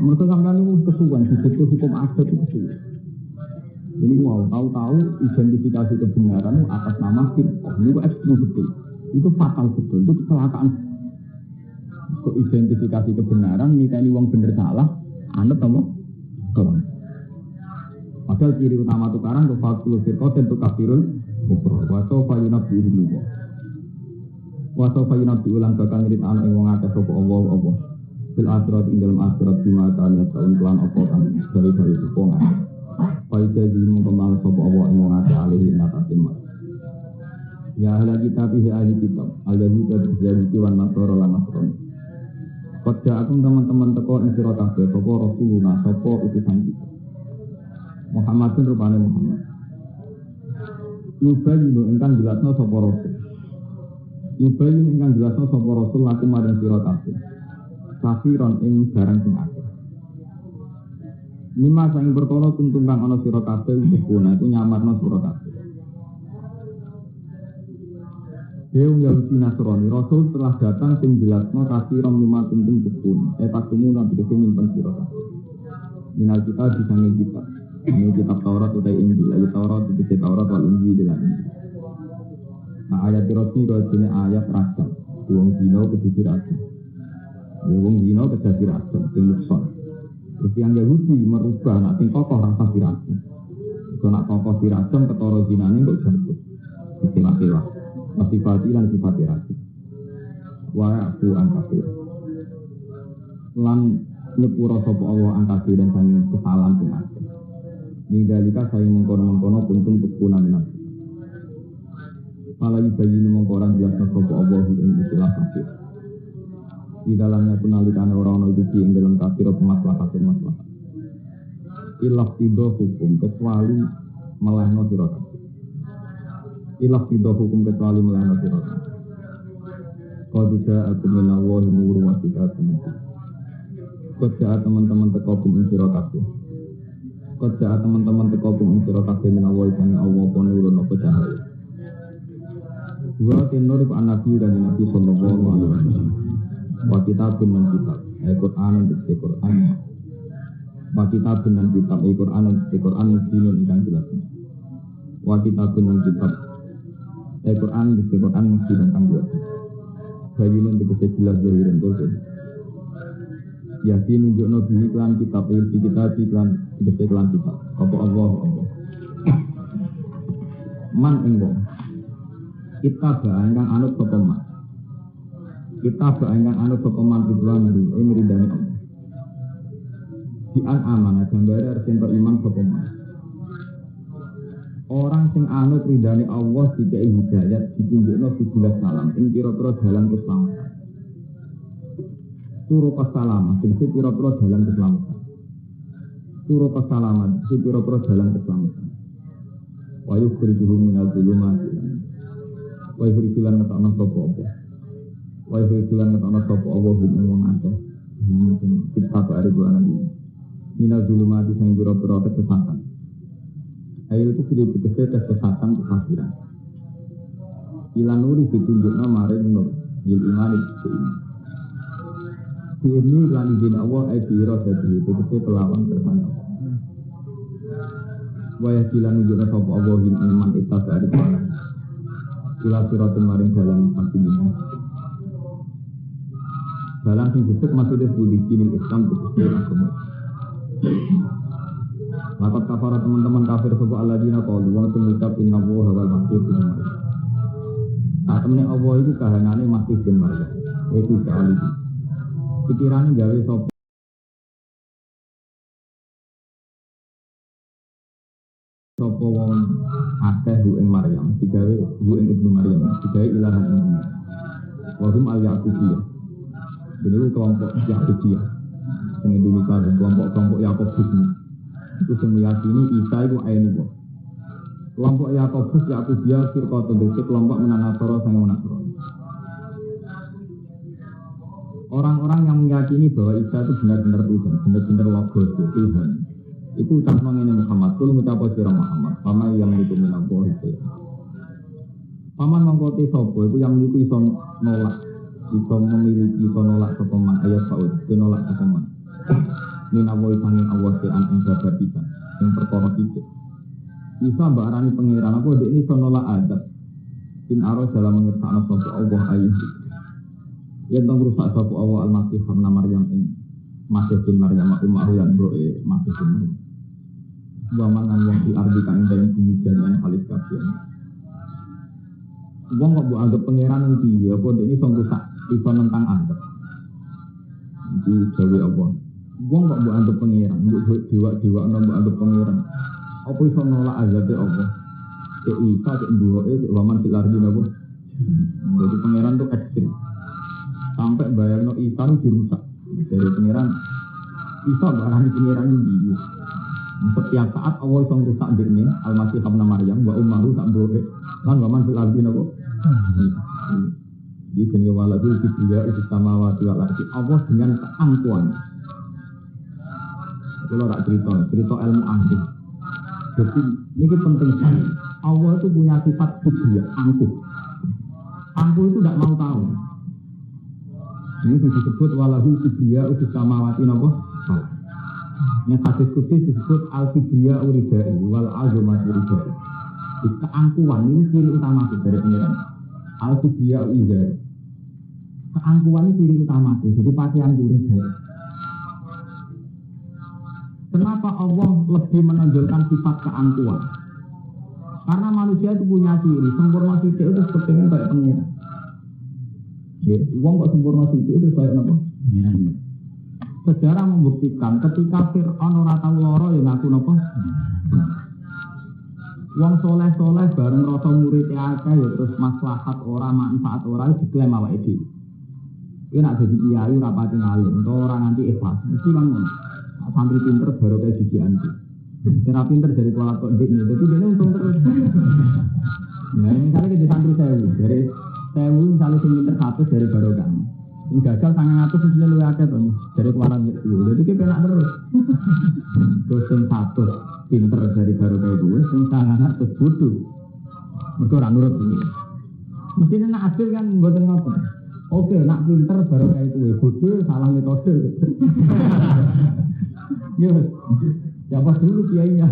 Mereka sampean itu kesuwan itu hukum adat itu kesuwan. Jadi wow, tahu-tahu identifikasi kebenaran itu atas nama firqah. Ini ekstrim betul. Itu fatal betul. Itu kecelakaan. Untuk identifikasi kebenaran, ini wong bener salah, anut sama kelompok. Padahal ciri utama tukaran itu fatul firqah dan tukafirul kufur. Wasofa yunabdi ulang. Wasofa yunabdi ulang bakal ngirit anak yang wong akeh sapa Allah. Fil akhirat ing dalam akhirat bima kan ya tahun kelan apa kan dari itu kok. Faida jimu kembang sopo Allah yang mengatakan alihi natasim. Ya ahli kitab ihi ahli kitab al-Yahudi al-Yahudi wan Nasara lan Nasrani. Pada aku teman-teman teko ing sira kabeh sapa Rasulullah sapa utusan kita. Muhammadun rupane Muhammad. Yubayinu ingkang jelasno sapa rasul. Yubayinu ingkang jelasno sapa rasul laku maring sira kabeh. Kafiron ing barang sing akeh. Lima saing perkara kuntung kang ana sira kabeh iku nyamarno sira kabeh. Deung Yahudi Nasrani Rasul telah datang sing jelasno kafiron lima kuntung tukun. Takumu lan tegese nyimpen sira kabeh. Minal kita disange kitab. Ini kitab Taurat utai Injil, ayat Taurat itu Taurat wal Injil dalam Injil. Nah ayat Tirosmi kalau jenis ayat rajam, wong dino kedua rajam, wong dino kedua rajam, timukson. Terus yang Yahudi merubah, nak ting kokoh rasa dirajam. Kalau nak kokoh dirajam, ketoro jinane kok jatuh, ditelah-telah. Masih fatilan sifat dirajam. Wa'afu angkafir. Lan nyepura sopa Allah angkafir dan sanging kesalahan sing akeh. Nidalika saya mengkono-mengkono kuntum tukuna minat. Fala yubayinu mengkoran jelasna sapa Allah ing istilah kafir. Di dalamnya penalikane orang itu ing dalam kafir maslahat. Ilah tiba hukum kecuali melehno sira kabeh. Ilah tiba hukum kecuali melehno sira kabeh. Qad ja'akum minallahi nurun wa kitabun. Qad ja'a teman-teman teko ing sira kabeh. Kerja teman-teman teko ing sira kabeh menawa sang Allah pun nurun apa cahaya. Wa tinur iku nabi dan nabi sallallahu alaihi wasallam. Wa kitabun lan kitab, Al-Qur'an dan Al-Qur'an. Wa kitabun lan kitab, Al-Qur'an dan Al-Qur'an mustinin ingkang jelas. Wa kitabun lan kitab, Al-Qur'an dan Al-Qur'an mustinin ingkang jelas. Bayinun dikece jelas dari rentoso. Yakin nunjukno bi iklan kitab iki iklan kitab. Apa Allah. Man ing wong. Kita bae kang anut sapa man. Kita bae kang anut sapa man ridwan ing ridane Allah. Di amanah gambare sing beriman sapa man. Orang sing anut ridane Allah dikai hidayat ditunjukno subul salam ing pira-pira dalan keselamatan. Turu pasalama, sing pira-pira dalan keselamatan. Turu pasalaman, sing pira-pira dalan keselamatan. Wa yukhrijuhum minal dhulumati. Wa yukhrijulan ngetokno sapa apa. Wa yukhrijulan ngetokno sapa apa ing wong akeh. Kita bare bulan iki. Minal dhulumati sing pira-pira kesesatan. Ayo itu sudah kesesatan kekafiran. Ilan nuri ditunjukno maring nur, il iman itu iman. Ini lan izin Allah biro jadi itu kelawan kersane. Wa yasilan juga sapa Allah bin iman itas dari Allah. Ila siratul maring dalam panjenengan. Dalam sing disebut maksudnya budi kini Islam itu agama. Lakat kafara teman-teman kafir sapa alladzina qalu wa sing ngucap inna Allaha wal masih bin Maryam. Tak temene Allah itu kahanane masih bin Maryam. Itu sekali. Pikiran gawe sapa wong akeh ing Maryam digawe ing Ibnu Maryam digawe ilahan ing wahum al-Yaqubiyah. Jadi kelompok Yaqubiyah sing Indonesia kelompok Yakobus itu sing meyakini Isa itu ainullah. Kelompok Yakubiyah firqatun kelompok menanasara sang menasara. Orang-orang yang meyakini bahwa Isa itu benar-benar Tuhan, benar-benar logos Tuhan. Itu ucapno ngene Muhammad, kul ngucap sira Muhammad, pama yang itu minangka itu. Paman mangkote sapa iku yang itu iso nolak, iso memiliki iso nolak sapa man ayat saud, nolak sapa man. Minawa sanging Allah sean ing babar kita, ing perkara iki. Isa mbak arani pangeran apa dek ini iso nolak adab. In aro dalam mengertakno sapa Allah ayat. Yang tong rusak sapa Allah al-Masih hamna Maryam ing Masih bin Maryam ummahu yang broe Masih bin Maryam. Wa mangan wong di ardi kang ing kemudian kalis kabeh. Wong kok mbok anggap pangeran iki ya apa dene iso rusak iso nentang adab. Iki dewe apa? Wong kok mbok anggap pangeran, mbok dewa-dewa ana mbok anggap pangeran. Apa iso nolak azabe Allah? Cek Isa cek duwoke cek waman fil ardi napa? Jadi pangeran itu ekstrim. Sampai bayarno Isa dirusak dari pangeran. Isa barang pangeran ini. Setiap saat Allah bisa merusak diri Al-Masih Ibn Maryam wa ummahu tak boleh lan wa man fil ardi napa. Di sini waladul kibriya itu samawati wal ardi. Allah dengan keangkuhan. Kalau tak cerita ilmu angkuh. Jadi ini penting sekali. Allah itu punya sifat kibriya, angkuh. Angkuh itu tidak mau tahu. Ini disebut waladul kibriya itu samawati napa. Yang hadis kudus disebut al-kibriya uridai wal azumat uridai. Keangkuhan ini ciri utama dari pengiran. Al-kibriya uridai. Keangkuhan ini ciri utama. Jadi pakaian uridai. Kenapa Allah lebih menonjolkan sifat keangkuhan? Karena manusia itu punya ciri. Sempurna sidik itu sepertinya kayak pengiran. Uang kok sempurna sidik itu kayak apa? Sejarah membuktikan ketika Fir'aun ora tau lara ya ngaku napa? Wong soleh-soleh bareng rasa murid akeh ya terus maslahat ora manfaat ora diklaim awake dhewe. Kuwi nek dadi kiai ora pati ngalim, utawa ora nganti ikhlas. Mesti kan ngono. Santri pinter baru kayak didikan iki. Ora pinter dari kuala kok ndek dadi dene untung terus. Nah, misalnya ke santri 1000, dari 1000 misalnya sing pinter 100 dari barokah. Yang gagal sangat ngatur sebenarnya lu akeh tuh dari keluaran itu, jadi kita penak terus. Terus yang satu pinter dari baru kayak itu, yang sangat ngatur bodoh. Mereka orang nurut ini. Mestinya nak hasil kan buatan ngotot. Oke, nak pinter baru kayak itu, bodoh salah metode. Yo, siapa dulu kiainya?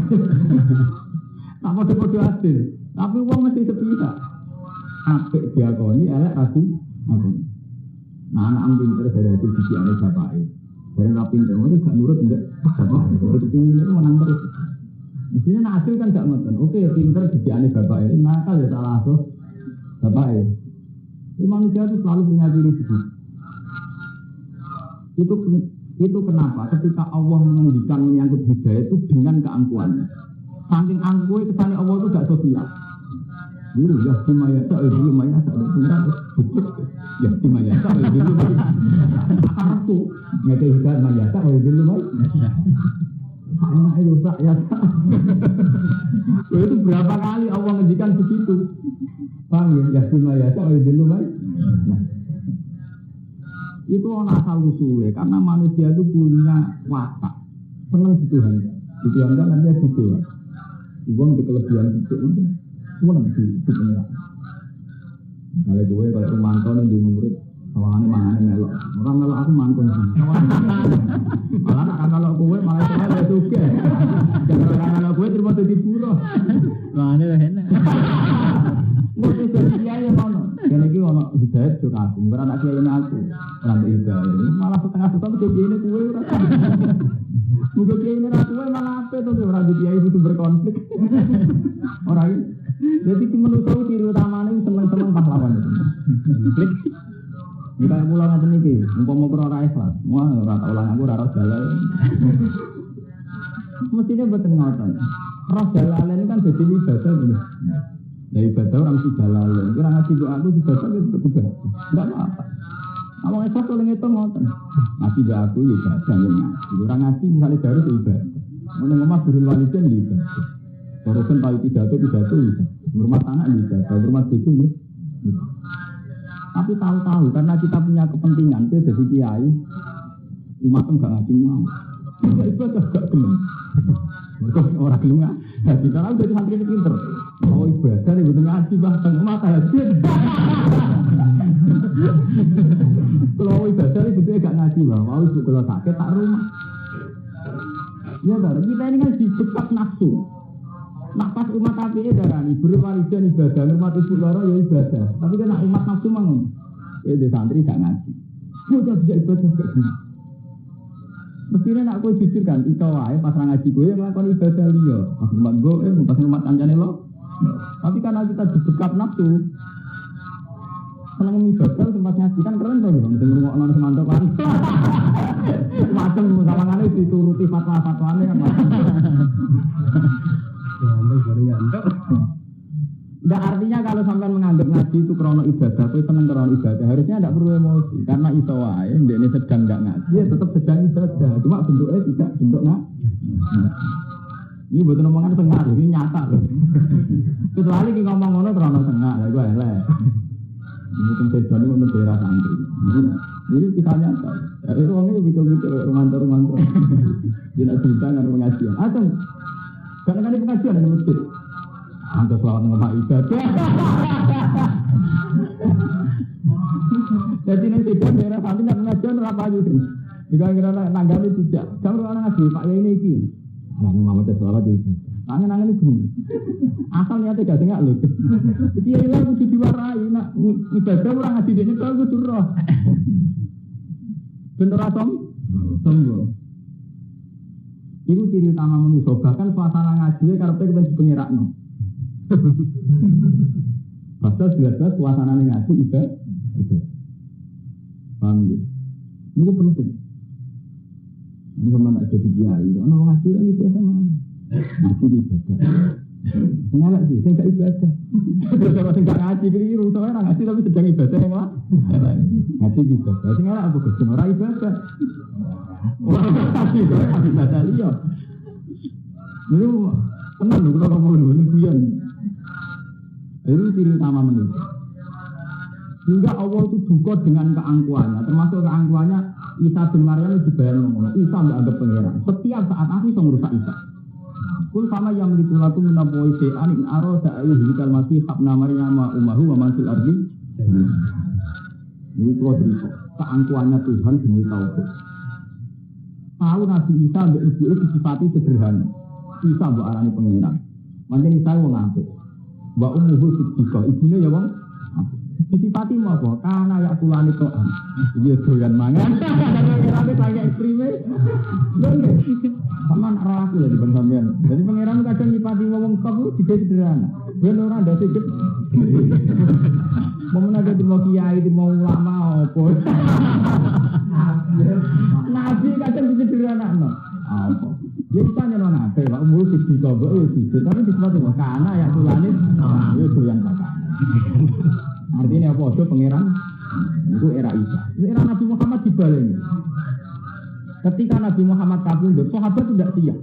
Tak bodoh hasil, tapi uang mesti sepihak. Apik diakoni, elek ragu, aku. Nah, anak pinter dari hasil sisi aneh bapaknya. Dari rapi pinter, mereka gak nurut enggak? Bapak, jadi pingin itu menang terus. Mestinya nak hasil kan gak ngoten. Oke, pinter sisi aneh bapaknya, nakal ya salah asuh bapaknya. Ini manusia itu selalu punya ciri begitu. Itu kenapa ketika Allah mengendikan menyangkut hidayah itu dengan keangkuhannya. Saking angkuhnya kesannya Allah itu gak sosial. Dulu ya cuma ya tak dulu maya tak ada pengiran ya cuma ya tak dulu aku ngeke juga maya tak dulu maya anak itu tak ya tak itu berapa kali Allah ngendikan begitu paham ya cuma ya tak dulu maya itu orang asal usulnya karena manusia itu punya watak senang dituhankan nanti dia gitu uang di kelebihan itu semua nanti itu pengiran. Misalnya gue kayak Rumanto di murid, kawangannya mangane melok. Orang melok aku mantun sih. Malah nak kalau gue malah saya juga. Jangan kalau gue terima jadi buruh. Mangane lah enak. Mesti dia yang mana? Karena dia orang hidayat juga aku. Bukan anak kiai aku. Orang hidayat. Malah setengah ke gini gue rasa. Bukan kiai ini rasa gue malah apa tuh orang kiai itu berkonflik. Orang jadi menurut saya ciri utamanya seneng-seneng pahlawan itu. Jika pulang nanti nih, mau berorang ikhlas, mau rata ulang aku rata jalan. Mestinya betul ngotot. Roh jalan ini kan jadi ibadah ini. Ya ibadah orang si jalan. Kira ngasih doa aku ibadah itu juga. Tidak apa-apa. Kalau ikhlas oleh itu ngotot. Ngasih doa aku ibadah ya. Orang ngasih misalnya baru ibadah. Mau ngomong beri walidan ibadah. Walaupun tahu pidato itu, rumah tanah juga, rumah cucu ya. Tapi tahu-tahu karena kita punya kepentingan, itu jadi kiai, umat enggak ngasih mau. Itu agak gelem. Orang gelem nggak? Jadi karena udah santri ini pinter. Kalau ibadah itu ngaji bahkan umat hadir. Kalau ibadah itu enggak ngaji bah, mau itu kalau sakit tak rumah. Ya baru kita ini kan dicekat nafsu. Nak pas umat api darani berwalidan ibadah, umat ibu loro ya ibadah. Tapi kan nak umat nafsu mangun. Di santri gak ngaji. Bocah bisa ibadah gak gini. Mestinya nak kowe jujur kan, itu wae pas ngaji kowe melakukan ibadah liya. Pas umat gue, pas umat kancane lo. Tapi karena kita dibekat nafsu, seneng ibadah tempat ngaji kan keren tuh. Mesti ngrungokno semantap kan. Macam sawangane dituruti fatwa-fatwane kan. Tidak artinya kalau sampai menganggap ngaji itu krono ibadah, itu senang krono ibadah. Harusnya tidak perlu emosi, karena iso wae, ini sedang tidak ngaji, ya tetap sedang ibadah. Cuma bentuknya tidak bentuk ngaji. Ini betul omongan tengah, ini nyata loh. Kecuali kita ngomong ngono terlalu tengah, ya gue elek. Ini tentu saja untuk daerah santri. Ini kita nyata. Itu orangnya betul-betul romantor. Tidak cerita dengan pengajian. Atau kadang-kadang pengajian ada masjid. Antar selawat ngomong ibadah. Jadi nanti daerah santri nak pengajian apa aja tu. Jika kira nanggani tidak, jangan orang ngaji Pak ya ini iki. Nah, Muhammad selawat itu. Angen-angen itu gini. Asal niatnya gak dengar loh. Dia hilang kudu diwarai. Nak ibadah orang ngaji ini kalau kudu roh. Bener asom? Sombong. Itu ciri utama manusia. Bahkan suasana ngaji karena kita pengirak no. Pasal jelas-jelas suasana ngaji ibadah. Paham ya? Ini penting. Ini sama nak jadi kiai. Orang ngaji ini biasa mah. Ngaji ibadah. Ngalak sih, saya nggak ibadah. Terus orang nggak ngaji keliru, soalnya orang ngaji tapi sedang ibadah yang lah. Ngaji ibadah, saya ngalak apa kesem orang ibadah. Orang ngaji ibadah liya. Ini tenang loh kalau ngomong ini kuyan. Itu ciri utama manusia. Sehingga Allah itu duka dengan keangkuhannya, termasuk keangkuhannya Isa bin Maryam itu dibayar ngomong. Isa nggak ada pangeran. Setiap saat aku bisa merusak Isa. Kul sama yang ditulatu menabuhi se'an in aro da'ayuh hikal masih habna Maryam wa umahu wa mansul ardi. Ini kalau cerita keangkuhannya Tuhan demi tauhid. Tahu Nabi Isa dan ibu itu disifati sederhana. Isa mbok arani pangeran. Manjen Isa wong apik. Wa umuhu siddiqah, ibunya ya wong disifati mau apa? Karena ya tulani to'an. Dia doyan mangan. Tapi saya ekstreme. Sama arah aku lah di bang sampean. Jadi pangeran kadang nyipati wong top itu sederhana. Ben ora ndak sikit. Momen ada di mau kiai, di mau ulama apa. Nabi kadang sederhana no. Apa? Jadi tanya no nabi, Pak umur siji coba siji. Tapi disebut karena ya tulani itu doyan kakak. Artinya apa? Itu pangeran itu era Isa. Itu era Nabi Muhammad dibaleni. Ketika Nabi Muhammad kabundut, sahabat tidak siap.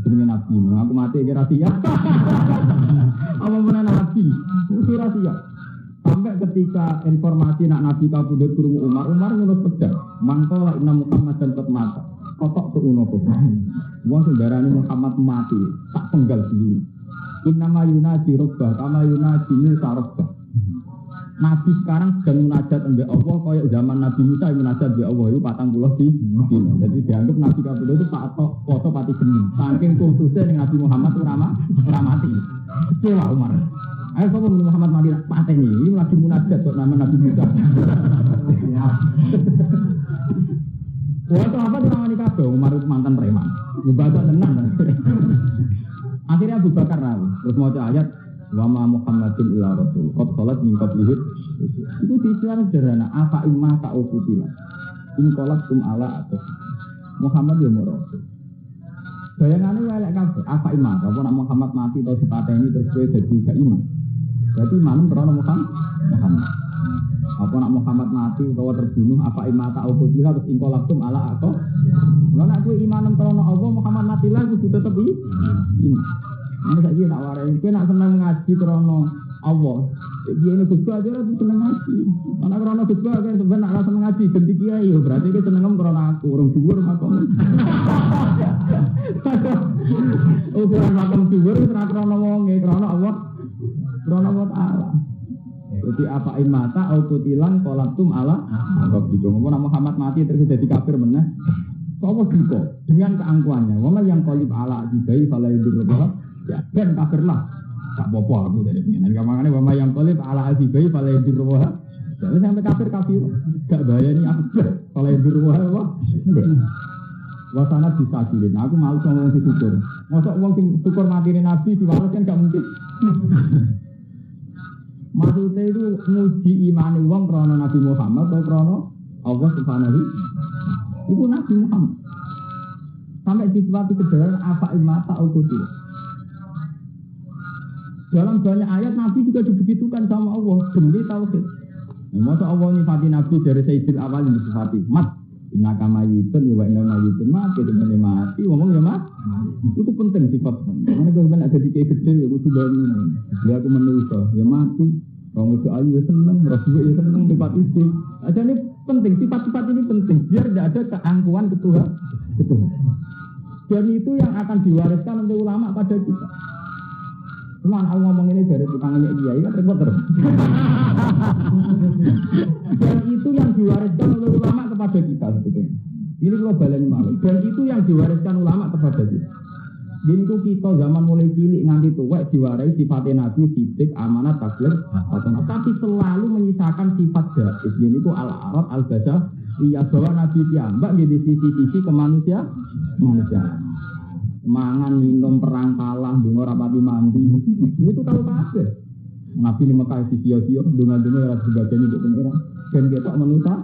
Jenenge Nabi, aku mati kira siap. Apa mana Nabi? Kira siap. Sampai ketika informasi nak Nabi kabundut krungu Umar ngunut pedang. Mangko inna Muhammad dan mata. Kotok tuh uno kok. Wong saudarane Muhammad mati, tak penggal sendiri. Inna ma yunaji rabbah, kama yunaji Musa rabbah. Nabi sekarang sedang munajat dengan Allah kayak zaman Nabi Musa yang munajat dengan Allah itu 40 di dino. Jadi dianggap Nabi kabeh itu foto pati geni. Saking kultusnya dengan Nabi Muhammad itu ora mati. Kecewa Umar. Ayo sapa Muhammad mati pateni. Ini lagi munajat kok nama Nabi Musa. Wah, sahabat namanya kabeh Umar itu mantan preman. Ibadah tenang. Akhirnya Abu Bakar rawi. Terus mau ayat wa ma Muhammadin illa rasul qad salat min qablihi itu disiar sederhana apa imma ta'ufutila in qalatum ala atas Muhammad ya rasul bayangane elek kabeh apa imma apa nak Muhammad mati atau dipateni terus kowe dadi gak iman berarti iman karena Muhammad apa nak Muhammad mati atau terbunuh apa imma ta'ufutila terus in qalatum ala atas lha nek kowe iman karena Allah Muhammad mati lah kudu tetep iman. Ini tak dia tak warai. Dia nak senang ngaji krono Allah. Dia ini khutbah aja lah senang ngaji. Karena krono khutbah kan sebenarnya nak senang ngaji ganti kiai. Berarti dia senang krono aku orang dhuwur makom. Ukuran makom dhuwur senang krono wonge krono Allah. Krono Allah Taala. Jadi apa imata aututilan kolatum ala. Apa bingung. Muhammad mati terus jadi kafir meneh. Sopo gitu dengan keangkuhannya. Wala yang qalib ala ajibai fala yudur ya, dan kafirlah. Tak apa-apa aku dari pengen. Makanya wama yang kolib ala azibai fala yadurruha. Jadi sampai kafir. Gak bayani aku. Fala yadurruha wah. Wasana disakilin. Aku malu sama wong syukur. Mosok wong sing syukur matine Nabi diwales kan gak mungkin. Maksudnya itu nguji imane wong krana Nabi Muhammad atau krana Allah Subhanahu. Itu Nabi Muhammad. Sampai disebut sederhana apa imata al-qutil. Dalam banyak ayat Nabi juga dibegitukan sama Allah demi tauhid. Masa Allah nyifati Nabi dari Sayyidil Awal yang disifati Mat Inna kamayitun ya wa inna mayitun mati dengan mati ngomong ya mati. Itu penting sifat. Karena kalau kan ada dikit gede ya kudu bangun. Dia aku manusia ya mati. Orang itu ayu ya seneng, rasul ya seneng tempat itu. Aja ini penting sifat-sifat ini penting biar tidak ada keangkuhan ketuhan. Dan itu yang akan diwariskan oleh ulama pada kita. Cuma aku ngomong ini dari tukangnya kiai kan repot terus. Dan itu yang diwariskan oleh ulama kepada kita sebetulnya. Ini global ini malu. Dan itu yang diwariskan ulama kepada kita. Ini kita zaman mulai cilik nganti tua diwarai sifatnya nabi, sidik, amanat, takdir, tapi selalu menyisakan sifat jahit. Ini itu al-arad, al-basyah. Iya bahwa nabi piyambak di sisi-sisi kemanusiaan. Mangan, minum, perang, kalah, dengar rapati mandi. Itu tahu kabeh. Nabi di Mekah sia-sia, dengar-dengar ras sebagian itu pengiran. Dan ketok manusia.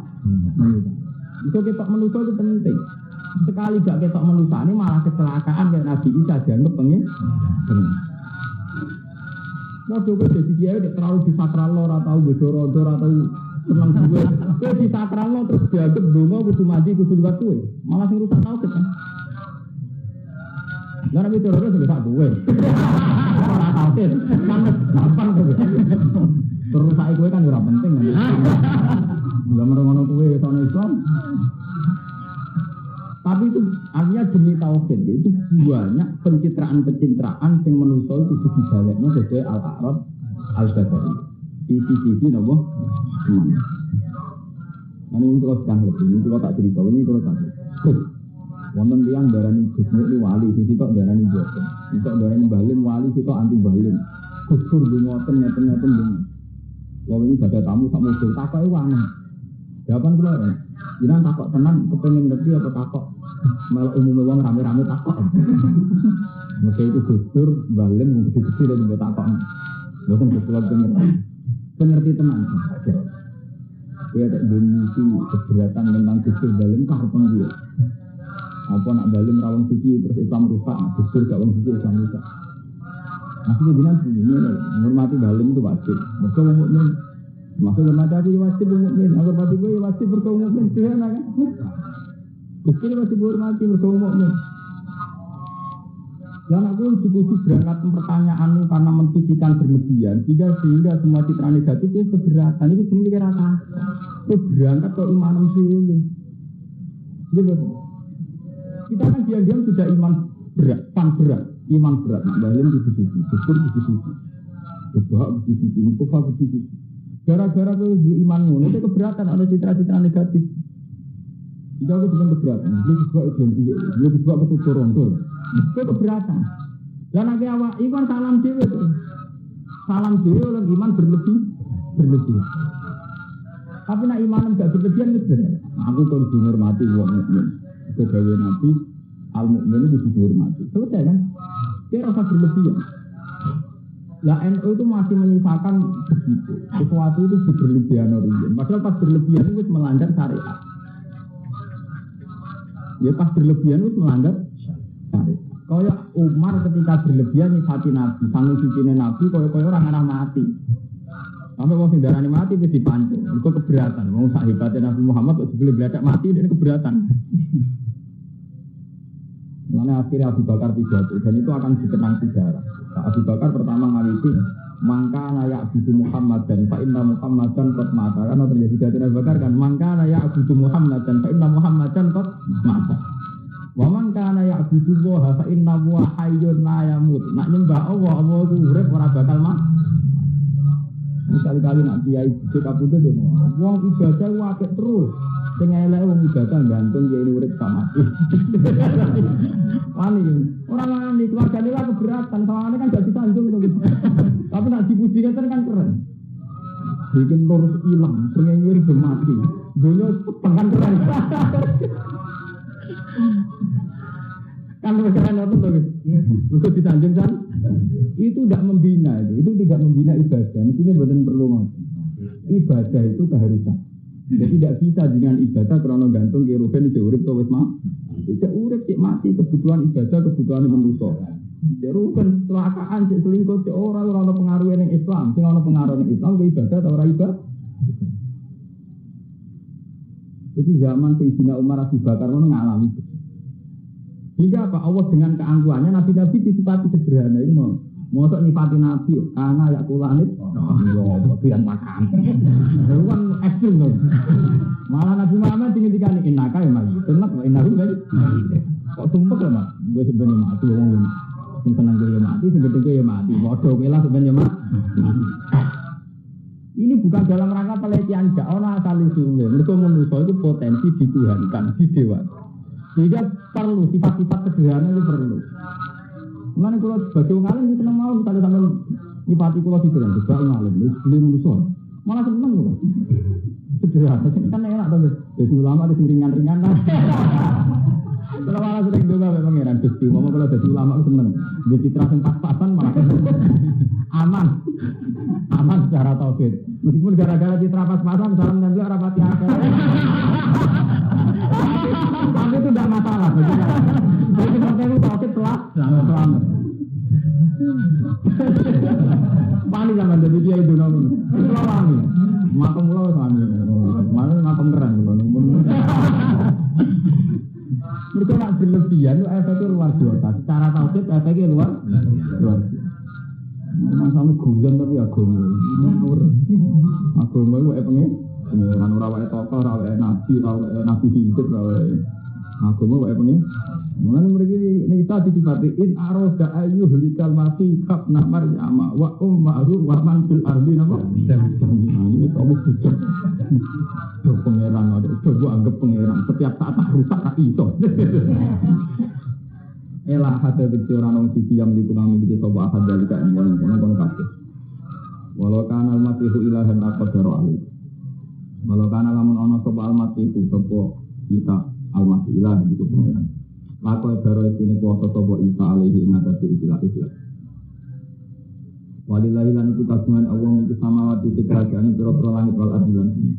Itu ketok manusia itu penting. Sekali gak ketok manusia ini malah kecelakaan kayak Nabi Isa dianggap pengen. Mau coba jadi kiai terlalu disakral lo, atau bedor-dor atau senang gue. Kau disakral lo terus dianggap dongo kudu mandi kudu liwat gue. Malah sing rusak tau kan. Lah nabi terus bisa gue. Ora tauhid. Kan gampang tuh. Terus saiki gue kan ora penting kan. Lah merono kowe sono Islam. Tapi itu artinya demi tauhid itu banyak pencitraan-pencitraan yang manusia itu dijalekno sesuai al-arad al-basari. Sisi-sisi napa? Ini kalau sekarang lebih, ini kalau tak cerita, ini kalau tak cerita. Wonten tiyang darani Gus Mek wali, sitok darani boten. Sitok darani Balim wali, sitok anti Balim. Gusur ngoten ngeten-ngeten dene. Wong iki badhe tamu sak mobil takoke aneh. Jawaban kula ya. Jenengan takok tenan kepengin ngerti apa takok melok umume wong rame-rame takok. Mesti itu Gusur Balim gede-gede dan mbok takok. Boten kula pengerti tenan. Dia tak dimisi keberatan tentang Gusur Balim karepen dia. Apa nak Balim rawang suci terus Islam rusak, Gusur gak wong suci Islam rusak. Maksudnya jinan begini, menghormati Balim itu wajib. Mereka wong mukmin, maksud hormati aku wajib wong mukmin, aku hormati gue wajib berkau mukmin, sehingga kan? Gusur wajib hormati berkau mukmin. Dan aku diskusi berangkat pertanyaan karena mensucikan berlebihan, sehingga semua citra negatif itu keberatan. Itu jenis rasa. Itu berangkat ke iman sendiri. Jadi kita kan diam-diam sudah iman berat, iman berat. Nak Balim di sisi, Gusur di sisi, Gebak di sisi, Mustafa di sisi. Gara-gara itu iman ngono itu keberatan, ada citra-citra negatif. Tidak aku dengan keberatan. Dia sebab identik, dia sebab ketuturan tuh. Itu keberatan. Dan lagi awak, iman salam dewe tuh. Salam dewe oleh iman berlebih. Tapi nak iman enggak berlebihan itu. Aku kalau dihormati wong mukmin. Sebagai Nabi, al-mu'min itu dihormati. Selesai kan? Dia rasa berlebihan. Lah NU itu masih menyisakan begitu. Sesuatu itu berlebihan origin. Padahal pas berlebihan itu melanggar syariat. Ya pas berlebihan itu melanggar syariat. Kaya Umar ketika berlebihan nyifati Nabi, sanggup sucinya Nabi, kaya orang arah mati. Sampai orang sing darani mati itu dipancung. Itu keberatan. Mau sahabatnya Nabi Muhammad kok sebelum beladak mati ini keberatan. Mana akhirnya Abu Bakar pidato dan itu akan dikenang sejarah. Abu Bakar pertama ngalitin mangka nayak Abu Muhammad dan Pak Inna Muhammadan kot mata kan terjadi dari Abu Bakar kan mangka nayak Abu Muhammad dan Pak Inna Muhammadan kot mata. Wa mangka nayak Abu Tuhan Pak Inna wa hayyun la yamut. Nak nyembah Allah itu urip ora bakal mati. Sekali-kali nak kiai kabudut ya wong ibadah wae terus. Sing elek wong ibadah gantung kiai urip sama. Wani orang wani keluargane lah keberatan, soalnya kan gak disanjung to. Tapi nak dipuji kan keren. Bikin lurus ilang, pengen urip mati. Dunia tekan keren. Kan keren apa tuh? Untuk disanjung kan? Itu tidak membina itu tidak membina ibadah. Mestinya bukan perlu ngoten. Ibadah itu keharusan. Jadi tidak bisa dengan ibadah karena gantung ke ruben di urip to wis mah. Tidak urip cek mati kebutuhan ibadah kebutuhan manusia. Ya ruben kecelakaan cek selingkuh cek orang ana pengaruh ning Islam, sing ana pengaruh ning Islam ke ibadah atau ora ibadah. Jadi zaman Sayyidina Umar Abu Bakar mengalami. Jika apa Allah dengan keangkuhannya Nabi-Nabi disifati sederhana ini mau nyifati Nabi, karena ya kulanit, itu yang makan. Itu kan ekstrim dong. Malah Nabi Muhammad tinggal innaka ya mati, tenang, innahu lagi. Kok sumpah lah mas, gue sebenarnya mati orang yang senang gue ya mati, sebenarnya gue ya mati. Bodoh gue lah sebenarnya mati. Ini bukan dalam rangka pelecehan, gak orang asal usulnya. Mereka manusia itu potensi dituhankan, didewa. Sehingga perlu sifat-sifat sederhana itu perlu. Mengenai kalau sebagai ngalim itu senang mau misalnya sampai nyipati kalau sederhana juga ngalim, beli manusia malah senang loh. Sederhana, kan enak tuh. Jadi ulama ada ringan-ringan lah. Kalau malah sering juga pangeran Gusti, ngomong kalau jadi ulama itu seneng. Dia citra yang pas-pasan malah aman secara tauhid. Meskipun gara-gara citra pas-pasan, salam dan juga rapati akhir. Tapi itu tidak masalah. Jadi kita itu tauhid selamat. Panik sama dari dia itu namun. Selamat. Makom pulau sami. Mana makom keren loh. Mereka nak berlebihan, efeknya luar biasa. Secara tauhid efeknya luar biasa. Memang sama guyon tapi agama. Agama itu efeknya orang rawai tokoh, rawai nabi hidup, rawai agama itu efeknya. Mulai mereka ini kita disifatin aroda ayu hulikal mati kap namar yama wa maru wa mantul ardi nama. Ini kamu bujuk. Pengeran ada, coba anggap pengeran. Setiap saat tak rusak tak iso. Elah hati berciuran orang sisi yang dikunami di sobat ahad dari kain kono kasih. Walau kana al-masihu ilahan aqdaru alih. Walau kana lamun ono sobat al-masihu sopo kita al-masih ilah di pengeran. Lakoi baru ini kuasa sopo isa alaihi ingatasi ikilah. Walillahi lan itu kagungan Allah itu sama waktu kerajaan pira-pira langit wal ardi lan bumi.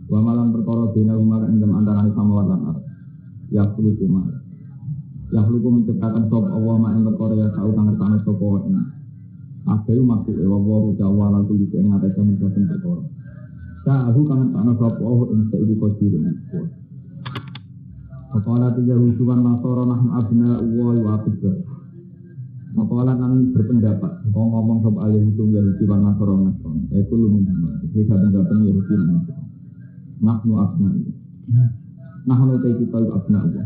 Wa malam perkara bina rumah ing antarané samawat lan ardh. Ya khuluqu ma. Ya khuluqu menciptakan sop Allah mak ing perkara ya tau kang ngertane sapa ing. Akhire maksud wa wa jawa lan tulis ing atase mungkin perkara. Sahu kang ngertane sapa Allah ing saiki kodir. Kepala tiga husuan nasoro nahnu abna uwa wa abidar. Kepala nan berpendapat ngomong soal Yahudi Yahudi wa nasoro nasoro. Itu lumum. Jadi kadang-kadang Yahudi nasoro. Nahnu abna uwa. Nahnu kita abna uwa.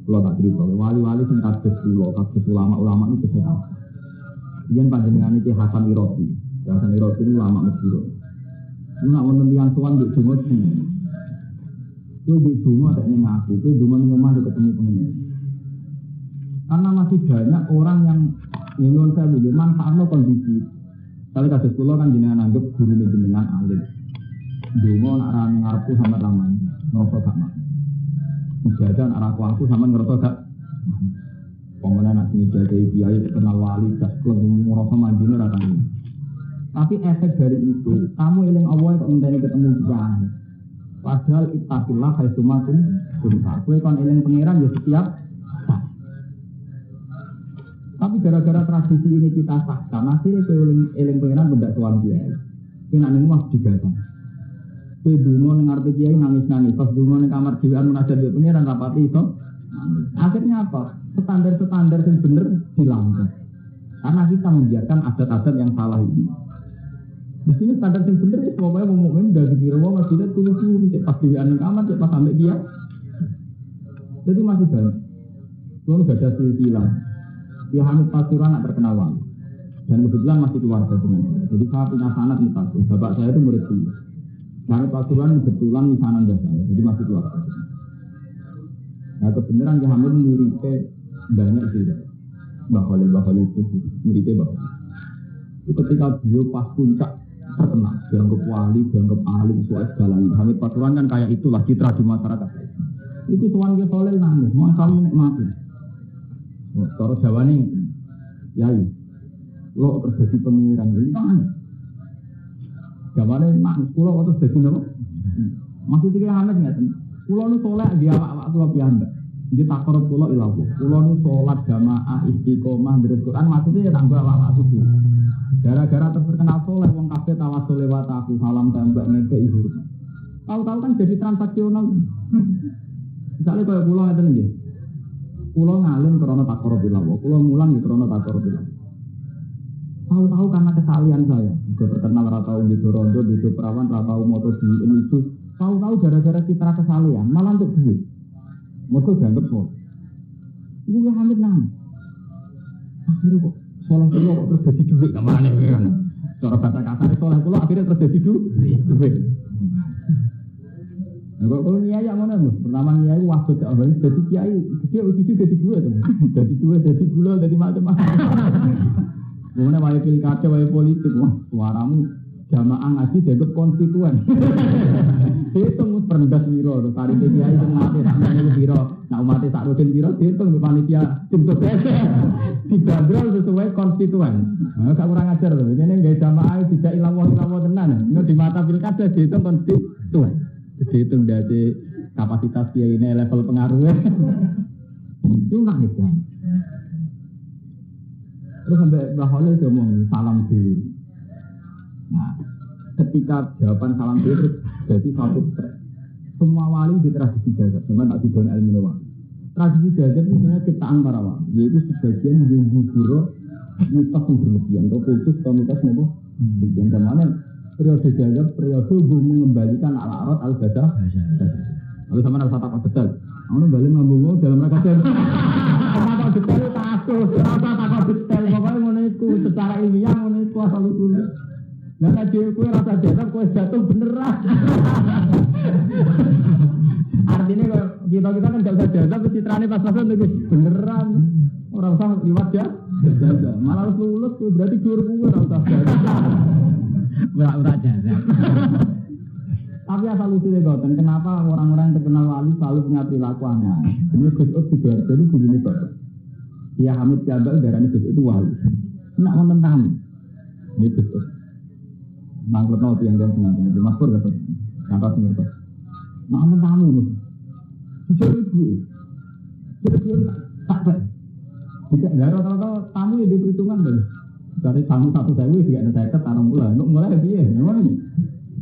Kalau tak cerita, wali-wali sing kados kula, kados ulama-ulama itu kesehatan. Yen panjenengan iki Hasan Iraqi. Hasan Iraqi itu ulama Mesir. Nek wonten tiyang sowan njuk donga di rumah ada yang ngaku, di rumah rumah ada ketemu pengen. Karena masih banyak orang yang ingin saya beli manfaatnya kondisi. Kali kasus pulau kan jenengan anggap guru jenengan alim. Di rumah nak rame ngarpu sama ramai, ngerosok gak mah. Jajan arah kuangku sama ngerosok gak. Pemenang nak ngijadai kiai kenal wali, jas kleng ngerosok manjine ratanya. Tapi efek dari itu, kamu eling Allah kok menteni ketemu kiai. Padahal ittaqillah haitsumakum kunta. Kowe kon eling pangeran ya setiap saat. Tapi gara-gara tradisi ini kita sahkan, akhirnya kowe eling pangeran benda sowan kiai. Kowe nak ning omah digatang. Kowe donga ning arep kiai nangis-nangis, pas donga ning kamar dhewean munajat ke pangeran rapati iso. Akhirnya apa? Standar-standar yang bener dilanggar. Karena kita membiarkan adat-adat yang salah ini. Di sini standar yang benar ya, pokoknya ngomongin dari kira masih ada tulu-tulu, pas di aneh kamar, pas sampai dia. Jadi masih banyak. Lalu gak ada silsilah. Dia Hamid Pasuruan tak terkenal wali. Dan kebetulan masih keluarga dengan saya. Jadi saya punya sanad nih Pak. Bapak saya itu murid dulu. Hamid Pasuruan kebetulan di sana saya. Jadi masih keluarga. Nah kebenaran dia Hamid muridnya banyak juga. Mbak Khalil itu muridnya Mbak Khalil. Itu ketika beliau pas puncak terkenal, dianggap wali, dianggap alim, soal segalanya. Hamid Pasuruan kan kayak itulah citra di masyarakat. Itu soal dia soleh nangis, mau kali nikmati. Kalau Jawa nih, yai, lo terjadi pengiran, jadi nangis. Jawa nih nangis, pulau terus jadi apa? Masih tiga Hamid nggak sih? Pulau ini soleh dia awak pulau pianda. Dia tak korup pulau ilawu. Pulau ini sholat jamaah istiqomah dari Quran maksudnya ya tambah awak suci. Gara-gara terkenal soleh, wong kabeh tawasul lewat aku salam tembak ngeke ibu. Tahu-tahu kan jadi transaksional. Misalnya kalau pulau ngeten nggih. Pulau ngalim karena takor bilang, pulau mulang karena takor bilang. Tahu-tahu karena kesalian saya, juga terkenal ratau di Rondo, di Perawan, ratau moto di ini itu. Tahu-tahu gara-gara citra kesalian, malah untuk duit. Mereka dianggap kok. Gue hamil nang. Akhirnya kok soleh pulau kok terus jadi duit kemana kan? Cara bahasa kasar soleh pulau akhirnya terus jadi duit. Nah, kalau nyai yang mana tuh? Pertama nyai waktu jadi kiai, dia uji jadi dua tuh, jadi gula, jadi macam-macam. Kemudian wajib pilkada, wajib politik, wah suaramu jamaah ngaji jadi konstituen. Hitung perendah biro, tarik kiai itu mati ramai biro, nak mati tak rutin biro, hitung di panitia untuk dibanderol sesuai konstituen. Gak kurang ajar tuh, ini nggak jamaah tidak ilawo tenan, ini di mata pilkada dihitung konstituen. Jadi itu dari kapasitas dia ini level pengaruhnya itu nggak nih kan. Terus sampai bahwa dia ngomong salam diri. Nah, ketika jawaban salam diri terus jadi satu tren. Semua wali di tradisi jagat, cuma tak dibawa ilmu lewat. Tradisi jagat itu sebenarnya ciptaan para wali, yaitu sebagian guru mitos yang berlebihan atau khusus atau mitos itu yang kemana? Periode jagat, periode mengembalikan al-arad al-badah. Lalu sama rasa takut betul. Aku balik ngambung dalam mereka jagat. Takut betul takut, rasa takut betul. Pokoknya menurutku secara ilmiah menurutku asal usul. Nggak ada kue rasa jagat, kue jatuh beneran. Artinya kalau kita kan nggak usah jagat, tapi citranya pas-pasan tuh beneran. Orang usah liwat ya, jaga. Malah harus lulus, berarti jujur gue orang usah jaga. Berak jaga. Tapi asal usulnya goten, kenapa orang-orang yang terkenal wali selalu punya perilaku aneh? Ini Gus Ud di Sidoarjo itu guru ini bapak. Dia Hamid Jabal darahnya Gus Ud itu wali. Nak nonton tamu. Ini Gus Ud. Mangkut nol yang dia senang. Di Maspur kata. Kata senang. Nak nonton tamu. Jadi tak baik. Jika rata-rata tamu yang diperhitungkan dari tamu 1.000 tidak ada saya ketanam pula. Untuk mulai dia, memang ini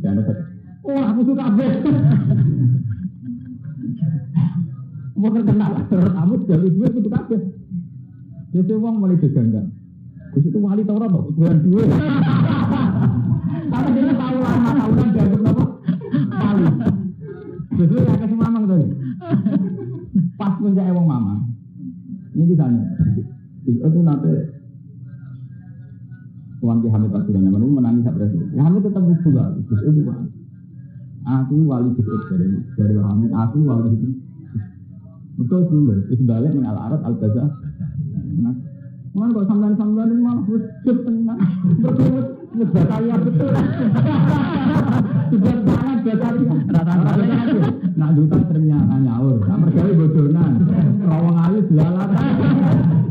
tidak ada saya. Oh, aku suka bed. Mau terkenal tamu jadi gue aku suka bed. Jadi uang mulai diganggu. Terus itu wali Taurat loh, bukan duit. Tapi dia tahu lama tahunan dianggap apa? Wali. Justru ya kasih mamang tadi. Pas puncak ewang mamang. Ini ditanya, itu nanti Tuan Ki Hamid Pasuruan yang menangis saat presiden. Ya Hamid tetap juga, itu wali. Aku wali dari Hamid, aku wali itu. Betul dulu, itu balik dengan al-arad al-baza. Mana kalau sambilan ini malah bersih tenang, berbataria betul. Sudah sangat bataria. Rata-rata nak juta seringnya nyaur, nak mergawi bodonan, rawang ayu belalar.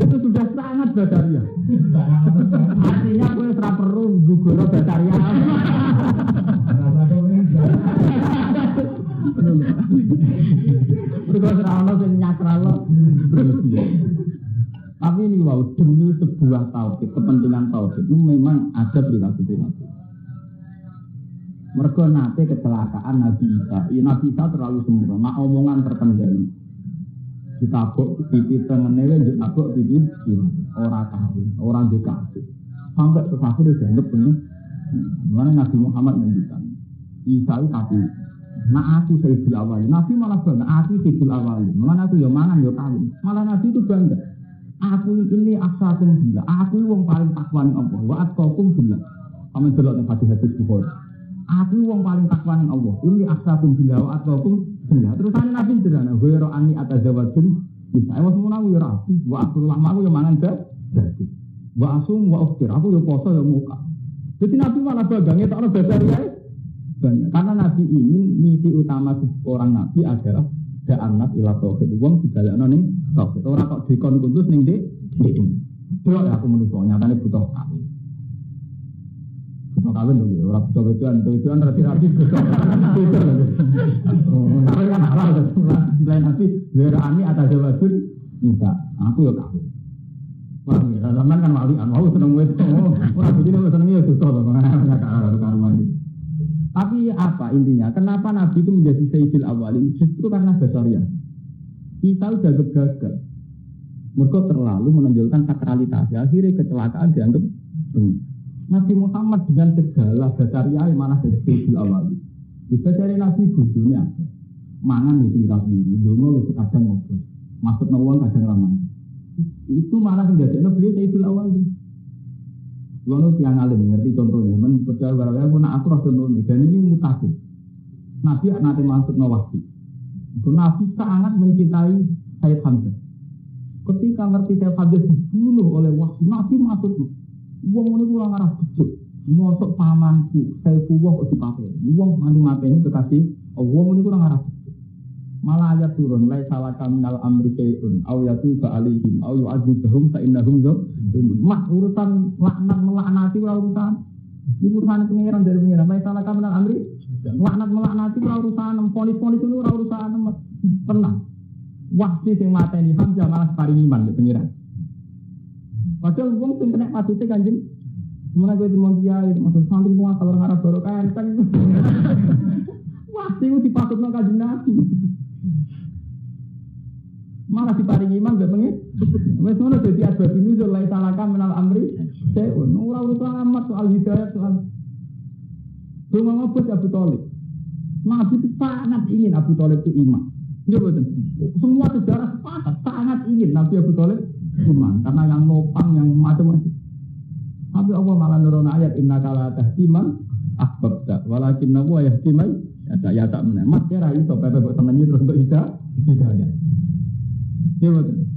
Itu sudah sangat bataria. Artinya aku serap perlu gugur bataria. Berikut serana senyakralo. Tapi ini wow, demi sebuah tauhid, kepentingan tauhid itu memang ada perilaku-perilaku. Mereka nanti kecelakaan Nabi Isa. Nabi Isa terlalu sempurna, omongan terkendali. Ditabuk pipi tengenewe, ditabuk pipi orang kafir, orang dekafir. Sampai kekafir dianggap ini. Mana Nabi Muhammad menunjukkan Isa itu kafir. Nah aku Sayyidul Awali. Nabi malah bangga, aku Sayyidul Awali. Mana aku ya mangan ya kawin. Malah Nabi itu bangga. Aku ini aksakum billah. Aku wong paling takwa ning Allah. Wa atqakum billah. Kamu delok nang hadis Bukhari. Aku wong paling takwa ning Allah. Ini aksakum billah wa atqakum billah. Terus ana Nabi sederhana, "Ghairu anni atazawwajun." Bisa wis menawa ya rapi. Wa aku lama aku ya mangan dadi. Wa asum wa uftir. Aku ya poso ya muka. Jadi Nabi malah bangga ngetokno dasar wae. Bangga. Karena Nabi ini misi utama orang Nabi adalah da'anat ila tauhid. Wong dibalekno ning tauhid. Ora kok dikon kudus ning dik. Delok aku menungso nyatane butuh kawin. Butuh kawin lho, ora butuh wedoan rapi-rapi butuh. Tapi kan halal to. Selain Nabi, werani atas jawabun minta. Aku yo kawin. Wah, zaman kan wali, mau seneng wis. Ora begini seneng ya susah to, makane karo karuan. Tapi apa intinya? Kenapa Nabi itu menjadi sayyidil awalin? Justru karena basariah. Kita udah gagal. Mereka terlalu menonjolkan sakralitas. Akhirnya kecelakaan dianggap benar. Nabi Muhammad dengan segala basariah malah jadi sayyidil awalin. Di basariah Nabi bujunya mangan di tingkat biru, dongo di kadang ngobrol. Maksud nawang kadang ramai. Itu malah menjadikan beliau sayyidil awalin. Lalu tiang alim mengerti contohnya, men percaya barang pun aku rasa contohnya dan ini mutakhir. Nabi nanti masuk Wahbi. Nabi sangat mencintai Sayyid Hamzah. Ketika ngerti Sayyid Hamzah dibunuh oleh Wahbi, Nabi masuk. Uang ini kurang arah kecil. Mosok pamanku, saya buah kok dipakai. Uang mati ini kekasih. Uang ini kurang arah kecil. Malah ayat turun, lai salaka minal amri syai'un, au yatuba alaihim, au yu'adzibahum fa'innahum mak urusan laknat melaknati urusan. Ini urusan pengiran dari pengiran. Lai salaka minal amri, laknat melaknati urusan, polis-polis itu urusan tenang. Wahsi sing mateni Hamzah malah paring iman dari pengiran. Padahal wong sing kena patute Kanjeng. Mulai gue dimon kiai, maksud santri semua kalau ngarap baru kenteng. Wahsi itu dipatutno Kanjeng Nabi. Malah diparingi iman gak pengen. Wes ngono dadi asbab nuzul la salaka minal amri seun. Ora urusan amat soal hidayah soal. Donga ngobot Abu Thalib. Nabi itu sangat ingin Abu Thalib itu iman. Iya betul. Semua sejarah sepakat sangat ingin Nabi Abu Thalib iman karena yang nopang yang macam-macam. Tapi Allah malah nurun ayat innaka la tahdi man ahbabta walakinna huwa yahdi man ya tak meneh. Mas kira iso pepe mbok senengi terus untuk hidayah. Ya betul.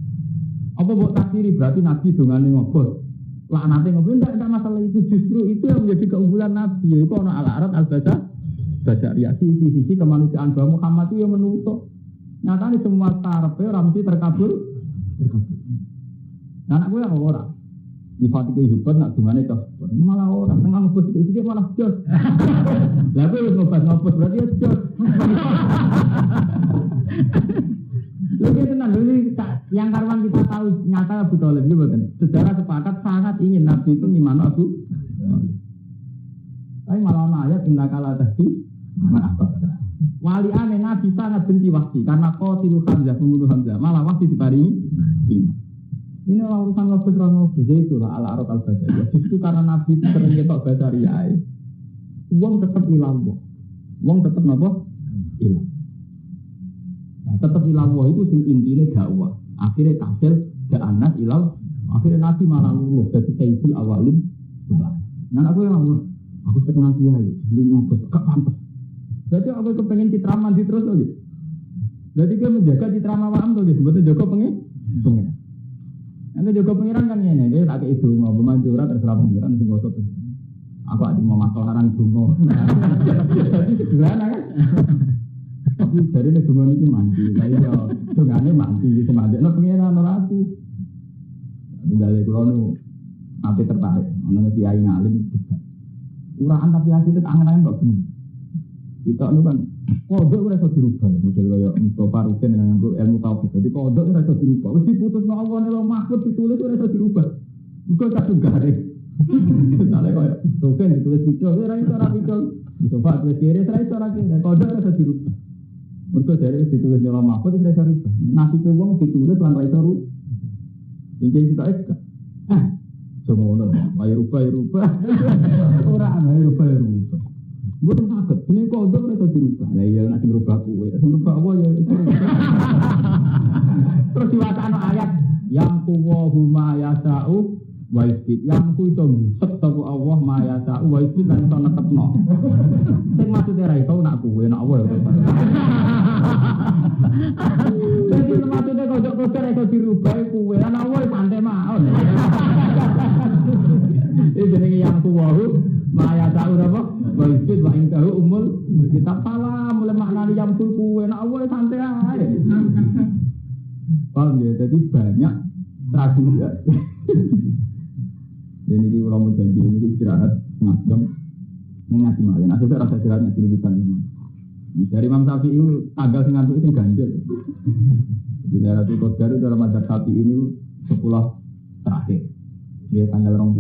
Apa buat takdiri berarti Nabi dongane ngobot. Laknate ngobot enggak masalah itu, justru itu yang menjadi keunggulan Nabi. Yaitu ana al-arad al-basariyah sisi kemanusiaan bahwa Muhammad itu yang menusuk. Nyatane semua karepe ora mesti terkabul. Nah anak gue yang ora. Di fatike hebat nak dongane cos. Malah ora tengah ngobot itu dia malah jos. Lah kowe ngobot berarti ya jos. Lebih tenang, yang karuan kita tahu nyata Abu Thalib itu betul. Sejarah sepakat sangat ingin Nabi itu gimana Abu. Tapi malah ayat innaka la tahdi man ahbabta. Wali aneh Nabi sangat benci Wahsi karena qatilu Hamzah membunuh Hamzah. Malah Wahsi diparingi iman. Ini urusan ngobot itu lah al-arad al-basariyah. Justru karena Nabi itu sering ngetok basariyah. Wong tetap ilang. Wong tetap napa? Ilang. Tetap ilallah itu sing intine dakwah. Akhirnya tahsil ke anak ilal. Akhirnya Nabi malah luluh dari sayyidul awalin. Nah aku yang aku setengah kiai, beli ngobot gak pantas. Jadi aku kepengen citraman di terus lagi. Jadi dia menjaga citrama wam tuh, sebetulnya jaga pengen. Nanti jaga pengiran kan ini, dia tak kayak itu mau bermanjura terserah pengiran sing gosok. Aku ada mau masalah orang dungo. Jadi sederhana kan. Tapi dari ini dungo ini mandi, saya dungane mandi, semandi. No pengiran no aku. Dari kulo nanti tertarik, orang kiai ngalim. Uraan tapi hasil itu angen-angen kok bener. Kita nu kan kodok ora iso dirubah, model kaya Mustafa Rukin dengan ilmu tauhid. Jadi kodok ora iso dirubah. Wis diputusno Allah nek Mahfud ditulis ora iso dirubah. Muga kadung garing. Misalnya kaya Rukin ditulis video ora iso ora video. Mustafa tulis kiri ora iso ora kiri. Kodok ora iso dirubah. Mergo dari ditulis nek Mahfud ora iso dirubah. Nasib wong ditulis lan ora iso rubah. Iki kita ek. Semono, bayar rubah. Orang bayar rubah. Gue tuh sakit, ini kodok mereka dirubah. Lah iya, nanti merubah kue, merubah apa ya itu. Terus diwacana ayat yang kuwahu ma yasa'u wa yusbit. Yang ku itu busek sapa Allah ma yasa'u wa yusbit lan iso netepno. Sing maksudnya ra iso nak kue, nak Allah ya. Jadi maksudnya kodok-kodok iso dirubah kue, ana Allah santai mawon. Ini jenenge yang kuwahu maya tahu apa? Wajib wa intahu umul kita salam mulai maknani yang suku enak awal santai aja. Paham ya? Jadi banyak tradisi. Jadi di ulama janji ini istirahat semacam mengaji malin. Asalnya rasa istirahat ngaji lebihan ini. Dari Imam Syafi'i itu tanggal sing ngantuk itu ganjil. Di daerah Qadar dalam mazhab Syafi'i ini 10 terakhir. Dia tanggal 20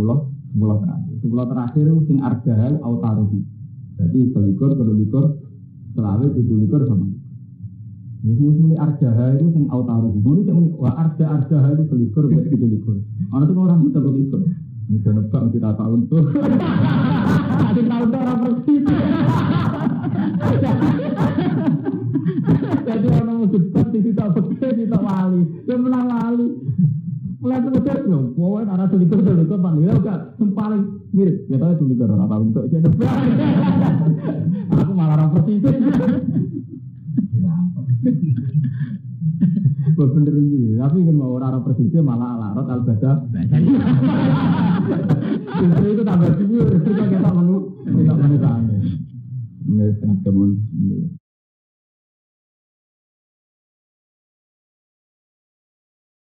terakhir. 10 terakhir itu sing ardahal autaruhi. Jadi selikur, berlikur, selawe, 17 sama. Muli arjaha itu yang autaru. Muli cek wah arjaha itu selikur, 17. Orang itu orang muda selikur. Muda nebak kita tahun tuh. Ada tahun tuh orang persis. Jadi orang muda tidak betul, tidak wali. Dia menang wali. Mulai itu betul dong. Pokoknya arah selikur, panggil enggak paling mirip. Ya tahu selikur orang tahun tuh. Aku malah orang persis. Bener sih, tapi kan mau orang persisnya malah alarot al-bada. Justru itu tambah subur, kita menu, kita menu tanya. Nggak, teman.